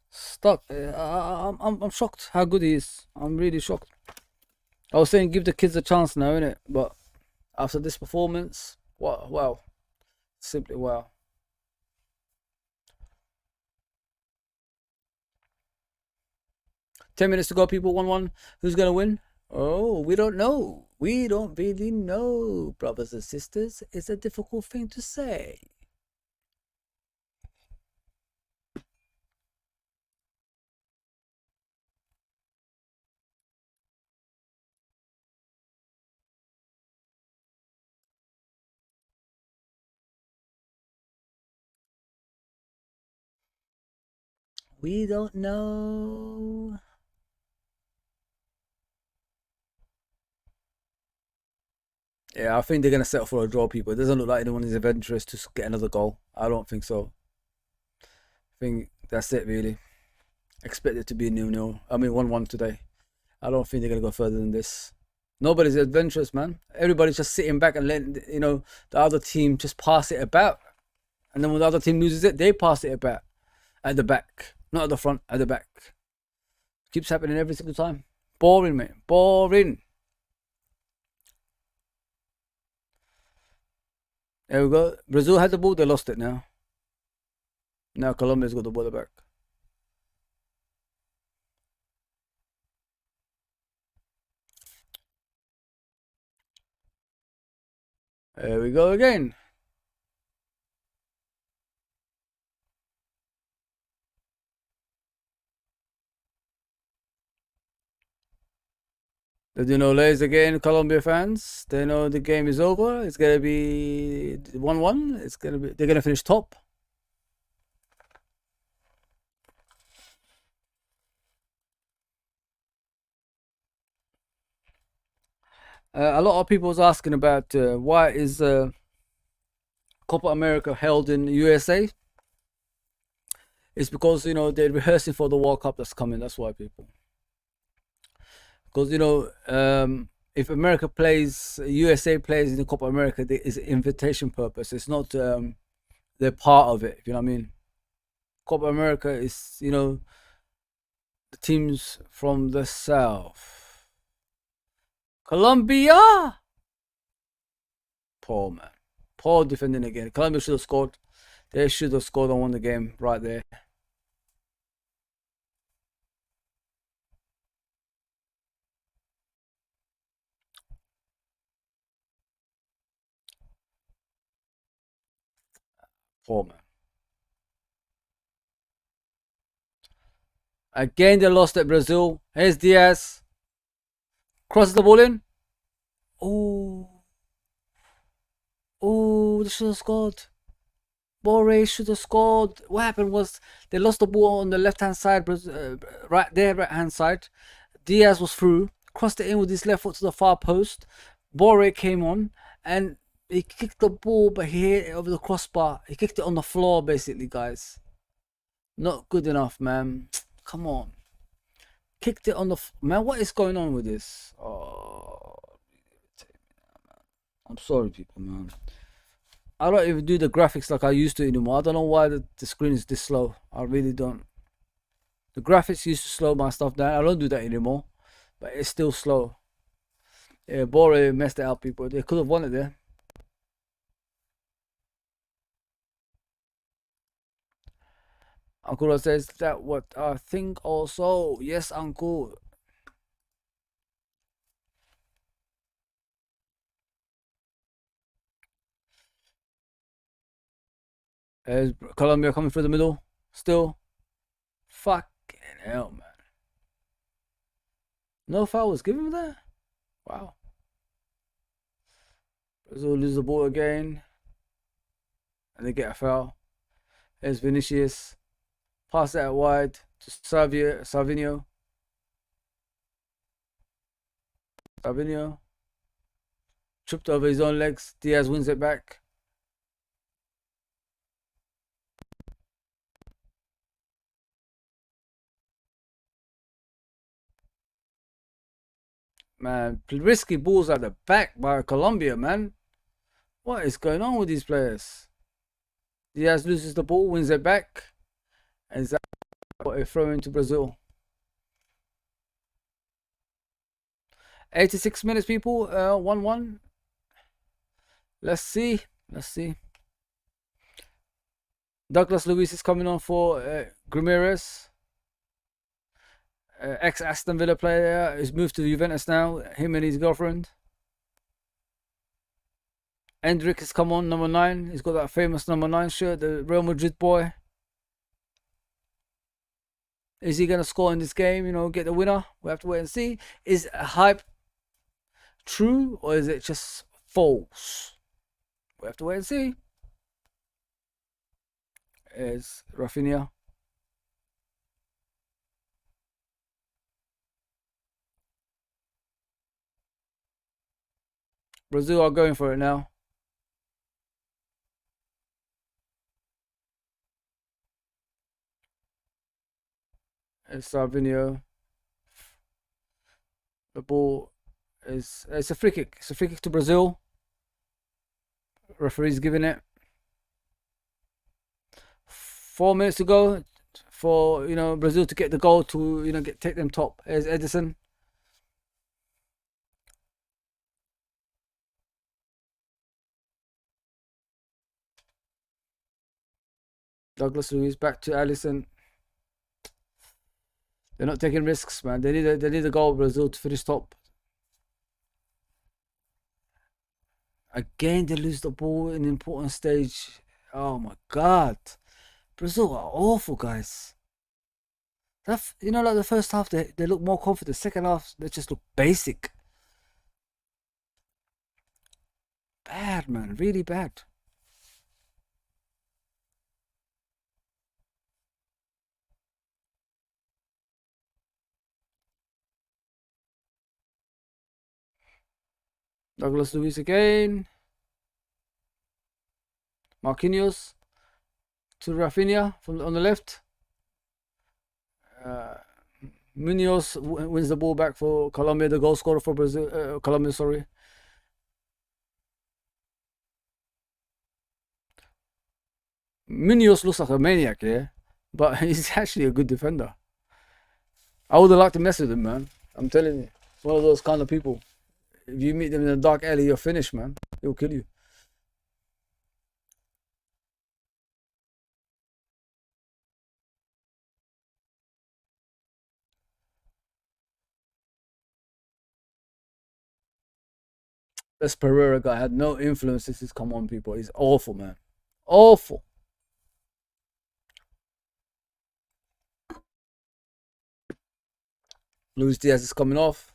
Stuck. I'm shocked how good he is. I'm really shocked. I was saying give the kids a chance now, innit? But after this performance, wow. Simply wow. 10 minutes to go, people. 1-1. Who's going to win? Oh, we don't know. We don't really know, brothers and sisters. It's a difficult thing to say. We don't know. Yeah, I think they're going to settle for a draw, people. It doesn't look like anyone is adventurous to get another goal. I don't think so. I think that's it, really. Expect it to be 0-0. I mean, 1-1 today. I don't think they're going to go further than this. Nobody's adventurous, man. Everybody's just sitting back and letting, the other team just pass it about. And then when the other team loses it, they pass it about. At the back. Not at the front, at the back. Keeps happening every single time. Boring, mate. Boring. There we go. Brazil had the ball, they lost it now. Now Colombia's got the ball back. There we go again. They know ladies again, Colombia fans. They know the game is over. It's gonna be 1-1. They're gonna finish top. A lot of people was asking about why is Copa America held in USA. It's because they're rehearsing for the World Cup that's coming. That's why, people. Because if America plays, USA plays in the Copa America, it's an invitation purpose. It's not they're part of it. You know what I mean? Copa America is the teams from the south. Colombia, poor man, poor defending again. Colombia should have scored. They should have scored and won the game right there. Poor man. Again, they lost at Brazil. Here's Diaz. Crosses the ball in. Oh, oh, they should have scored. Borre should have scored. What happened was they lost the ball on the left hand side, right there, right hand side. Diaz was through, crossed it in with his left foot to the far post. Borre came on and he kicked the ball, but he hit it over the crossbar. He kicked it on the floor, basically, guys. Not good enough, man. Come on. Kicked it on the man. What is going on with this? Oh, I'm sorry, people, man. I don't even do the graphics like I used to anymore. I don't know why the screen is this slow. I really don't. The graphics used to slow my stuff down. I don't do that anymore, but it's still slow. Yeah, Bore messed it up, people. They could have won it there. Uncle says that what I think also. Yes, Uncle. There's Colombia coming through the middle. Still. Fucking hell, man. No foul was given for that? Wow. Brazil lose the ball again. And they get a foul. There's Vinicius. Pass that wide to Savinho. Savinho. Tripped over his own legs. Diaz wins it back. Man, risky balls at the back by Colombia, man. What is going on with these players? Diaz loses the ball, wins it back. And that's what a throw into Brazil. 86 minutes, people. 1-1. Let's see. Let's see. Douglas Luiz is coming on for Grimirez. Ex Aston Villa player is moved to Juventus now. Him and his girlfriend. Endrick has come on, number 9. He's got that famous number 9 shirt, the Real Madrid boy. Is he going to score in this game? You know, get the winner? We have to wait and see. Is hype true or is it just false? We have to wait and see. Is Rafinha. Brazil are going for it now. It's Savinho. The ball is it's a free kick. It's a free kick to Brazil. Referee's giving it. 4 minutes to go for Brazil to get the goal to take them top. There's Edison. Douglas Luiz back to Allison. They're not taking risks, man. They need a goal, Brazil, to finish top. Again, they lose the ball in an important stage. Oh my god, Brazil are awful, guys. Like the first half, they look more confident. Second half, they just look basic. Bad, man. Really bad. Douglas Luiz again. Marquinhos to Rafinha on the left. Munoz wins the ball back for Colombia, the goal scorer for Brazil. Colombia, sorry. Munoz looks like a maniac, yeah, but he's actually a good defender. I would have liked to mess with him, man. I'm telling you, it's one of those kind of people. If you meet them in a dark alley, you're finished, man. He'll kill you. This Pereira guy had no influence since he's come on, people. He's awful, man. Awful. Luis Diaz is coming off.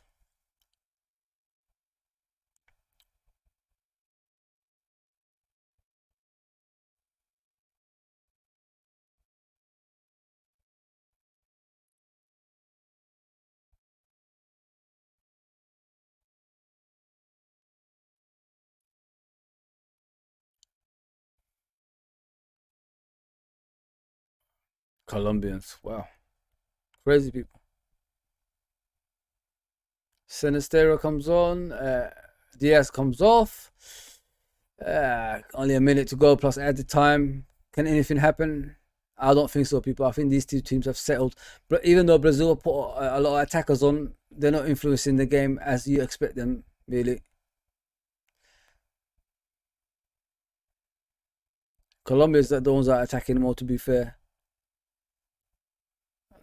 Colombians. Wow. Crazy people. Sinistero comes on. Diaz comes off. Only a minute to go plus added time. Can anything happen? I don't think so, people. I think these two teams have settled. But even though Brazil put a lot of attackers on, they're not influencing the game as you expect them, really. Colombia is the ones that are attacking more, to be fair.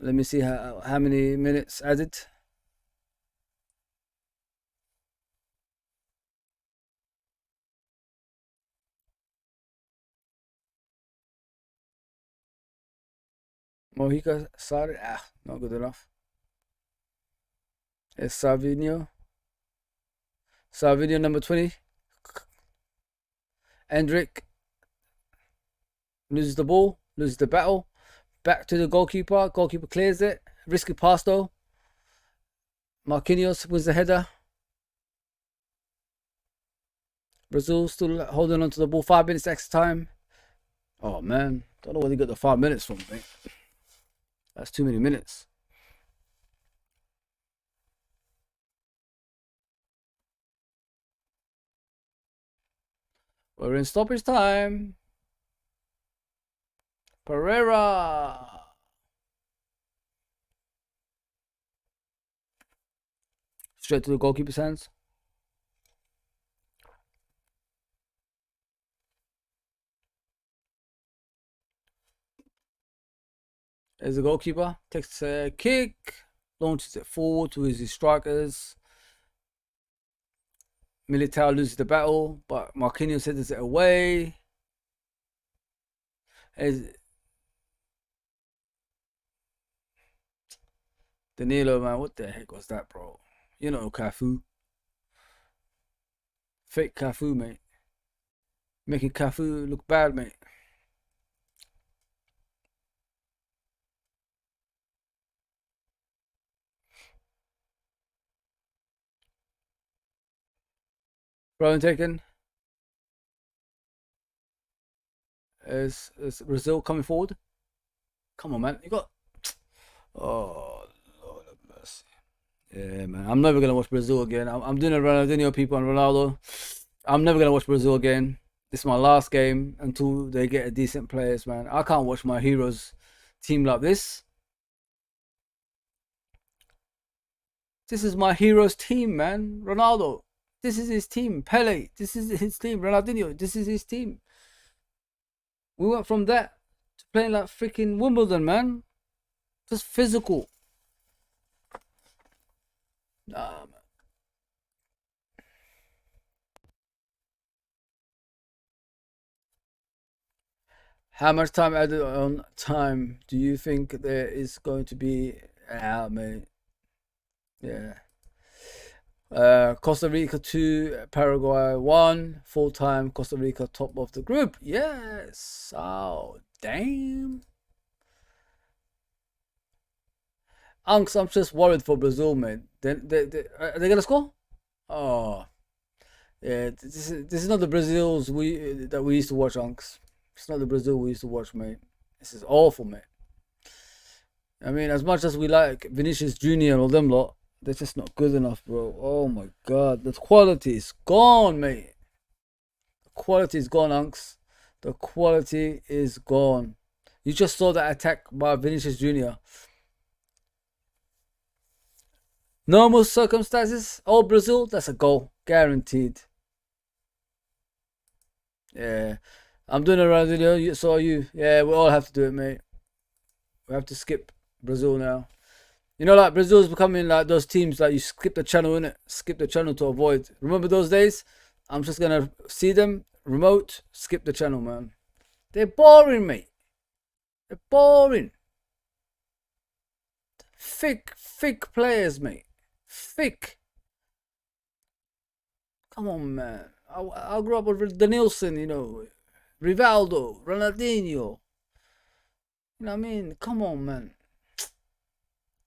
Let me see how many minutes added. Mojica Sari, not good enough. It's Savinho. Savinho number 20. Endrick loses the ball, loses the battle. Back to the goalkeeper. Goalkeeper clears it. Risky pass though. Marquinhos wins the header. Brazil still holding on to the ball. 5 minutes extra time. Oh man, don't know where they got the 5 minutes from, mate. That's too many minutes. We're in stoppage time. Pereira. Straight to the goalkeeper's hands. There's the goalkeeper. Takes a kick. Launches it forward to his strikers. Militao loses the battle, but Marquinhos heads it away. Danilo, man, what the heck was that, bro? You know Cafu. Fake Cafu, mate. Making Cafu look bad, mate. Throw taken. Is Brazil coming forward? Come on, man. You got. Oh, Lord have mercy. Yeah, man. I'm never gonna watch Brazil again. I'm doing a Ronaldinho people and Ronaldo. I'm never gonna watch Brazil again. This is my last game until they get a decent players, man. I can't watch my heroes team like this. This is my heroes team, man. Ronaldo. This is his team. Pele. This is his team. Ronaldinho. This is his team. We went from that to playing like freaking Wimbledon, man. Just physical. Nah, man. How much time added on time do you think there is going to be? Mate. Yeah. Costa Rica 2, Paraguay 1. Full time Costa Rica top of the group. Yes. Oh, damn. Unks, I'm just worried for Brazil, man. Are they gonna score? Oh, yeah. This is not the Brazils that we used to watch, Unks. It's not the Brazil we used to watch, mate. This is awful, mate. I mean, as much as we like Vinicius Junior and all them lot, they're just not good enough, bro. Oh my god, the quality is gone, mate. The quality is gone, Unks. The quality is gone. You just saw that attack by Vinicius Junior. Normal circumstances, all Brazil, that's a goal. Guaranteed. Yeah. I'm doing a Ronaldinho, so are you. Yeah, we all have to do it, mate. We have to skip Brazil now. You know, like Brazil is becoming like those teams like you skip the channel, innit? Skip the channel to avoid. Remember those days? I'm just gonna see them, remote, skip the channel, man. They're boring, mate. They're boring. thick players, mate. Thick. Come on, man. I grew up with Danielson, you know, Rivaldo, Ronaldinho. You know what I mean? Come on, man.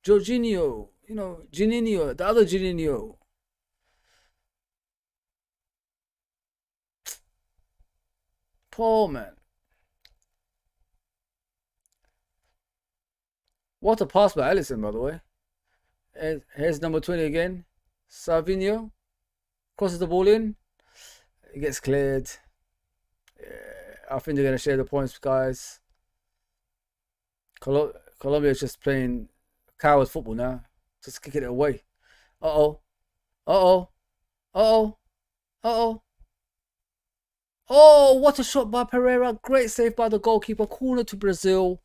Jorginho, you know, Juninho, the other Juninho. Poor man. What a pass by Alisson, by the way. Here's number 20 again. Savinho crosses the ball in. It gets cleared. Yeah, I think they're going to share the points, guys. Colombia is just playing coward football now. Just kicking it away. Uh-oh. Uh-oh. Uh-oh. Uh-oh. Oh, what a shot by Pereira. Great save by the goalkeeper. Corner to Brazil.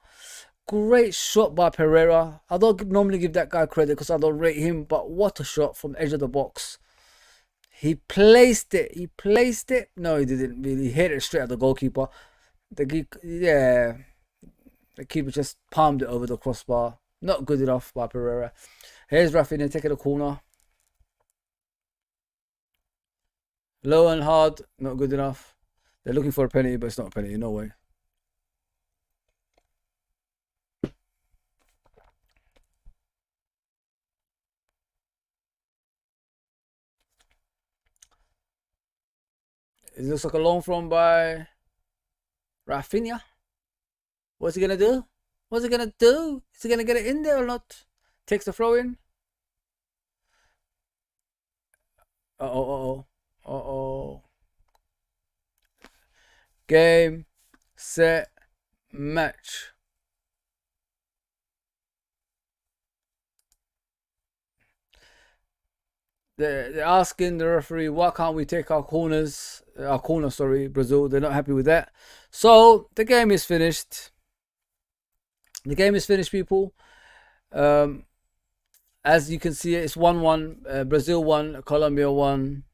Great shot by Pereira. I don't normally give that guy credit because I don't rate him, but what a shot from the edge of the box. He placed it. He placed it. No, he didn't really. He hit it straight at the goalkeeper. The keeper just palmed it over the crossbar. Not good enough by Pereira. Here's Rafinha taking a corner. Low and hard. Not good enough. They're looking for a penalty, but it's not a penalty. No way. It looks like a long throw by Rafinha. What's he gonna do? What's he gonna do? Is he gonna get it in there or not? Takes the throw in. Uh-oh. Game, set, match. They're asking the referee, why can't we take our corner, Brazil. They're not happy with that. So the game is finished. The game is finished, people. As you can see, it's 1-1. Brazil won, Colombia won.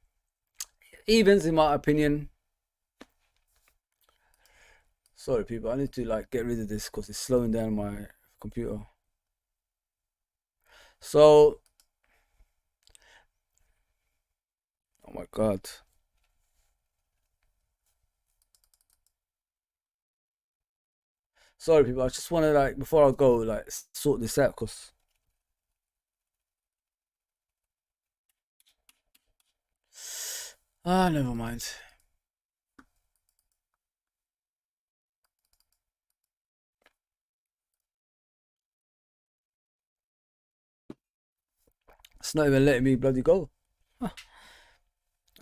Evens, in my opinion. Sorry, people. I need to get rid of this because it's slowing down my computer. So, oh my God. Sorry, people. I just want to before I go, sort this out because. Never mind. It's not even letting me bloody go. Huh.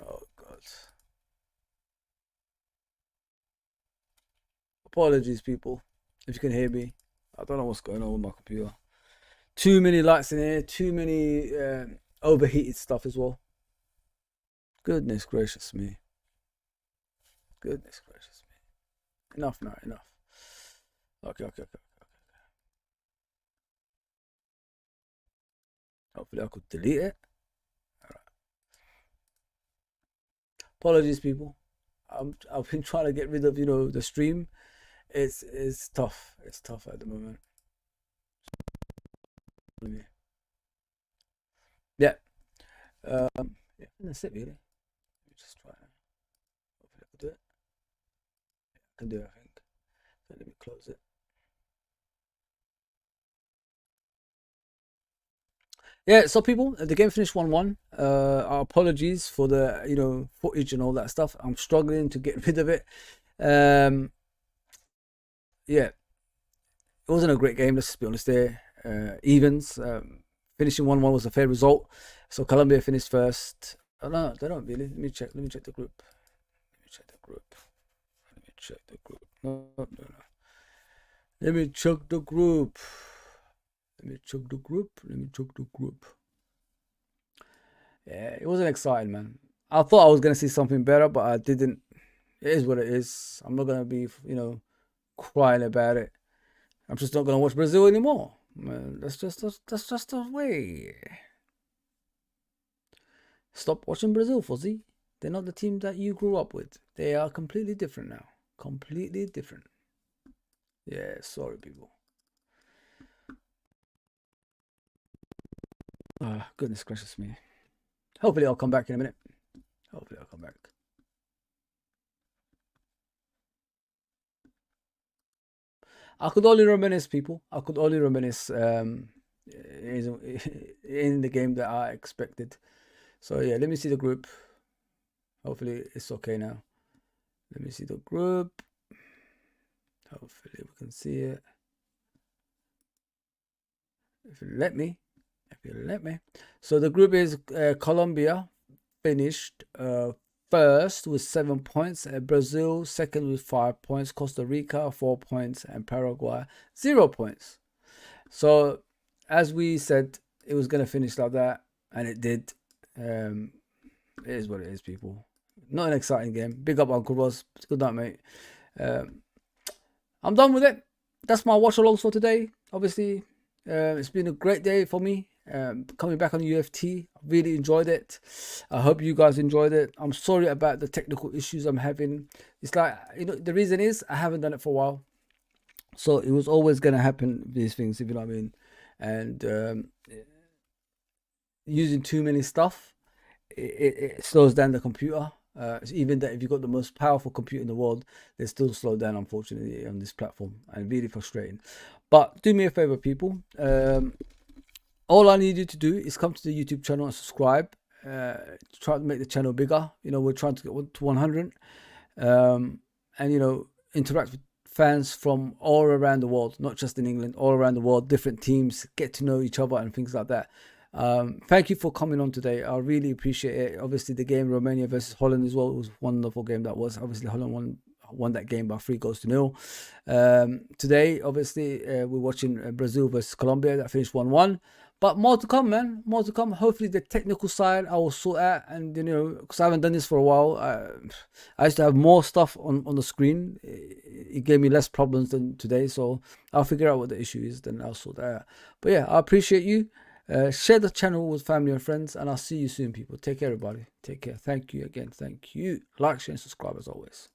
Oh, God. Apologies, people, if you can hear me. I don't know what's going on with my computer. Too many lights in here. Too many overheated stuff as well. Goodness gracious me. Goodness gracious me. Enough now, enough. Okay. Hopefully I could delete it. Alright. Apologies, people. I've been trying to get rid of, the stream. It's tough. It's tough at the moment. Yeah. Yeah, that's it really. Let me just try it. Hopefully I can do it. Yeah, I can do it, I think. So let me close it. Yeah, so people, the game finished 1-1. Our apologies for the footage and all that stuff. I'm struggling to get rid of it. Yeah, it wasn't a great game. Let's just be honest there. Evens. Finishing 1-1 was a fair result. So Colombia finished first. Oh, no, they don't really. Let me check the group. Let me check the group. No. Let me check the group. Yeah, it wasn't exciting, man. I thought I was gonna see something better, but I didn't. It is what it is. I'm not gonna be, crying about it. I'm just not gonna watch Brazil anymore. Man, that's just the way. Stop watching Brazil, Fuzzy. They're not the team that you grew up with. They are completely different now. Completely different. Yeah, sorry, people. Goodness gracious me. Hopefully I'll come back in a minute. Hopefully I'll come back. I could only reminisce, people. I could only reminisce in the game that I expected. So yeah, let me see the group. Hopefully it's okay now. Let me see the group. Hopefully we can see it. If you let me. So the group is Colombia finished first with 7 points, Brazil second with 5 points, Costa Rica 4 points, and Paraguay 0 points. So as we said, it was going to finish like that, and it did. It is what it is, people. Not an exciting game. Big up Uncle Ross. Good night, mate. I'm done with it. That's my watch alongs for today. Obviously, it's been a great day for me. Coming back on UFT, I really enjoyed it. I hope you guys enjoyed it. I'm sorry about the technical issues I'm having. It's like, the reason is I haven't done it for a while, so it was always going to happen, these things, if you know what I mean. And using too many stuff, it slows down the computer. Even that if you've got the most powerful computer in the world, they still slow down, unfortunately, on this platform, and really frustrating. But do me a favor, people. All I need you to do is come to the YouTube channel and subscribe. Try to make the channel bigger. We're trying to get to 100, and interact with fans from all around the world, not just in England, all around the world, different teams, get to know each other and things like that. Thank you for coming on today. I really appreciate it. Obviously, the game Romania versus Holland as well was a wonderful game. That was obviously Holland won that game by 3-0. Today, obviously, we're watching Brazil versus Colombia. That finished 1-1. But more to come, man. More to come. Hopefully, the technical side I will sort out. And, because I haven't done this for a while, I used to have more stuff on the screen. It gave me less problems than today. So I'll figure out what the issue is. Then I'll sort that out. But yeah, I appreciate you. Share the channel with family and friends. And I'll see you soon, people. Take care, everybody. Take care. Thank you again. Thank you. Like, share, and subscribe as always.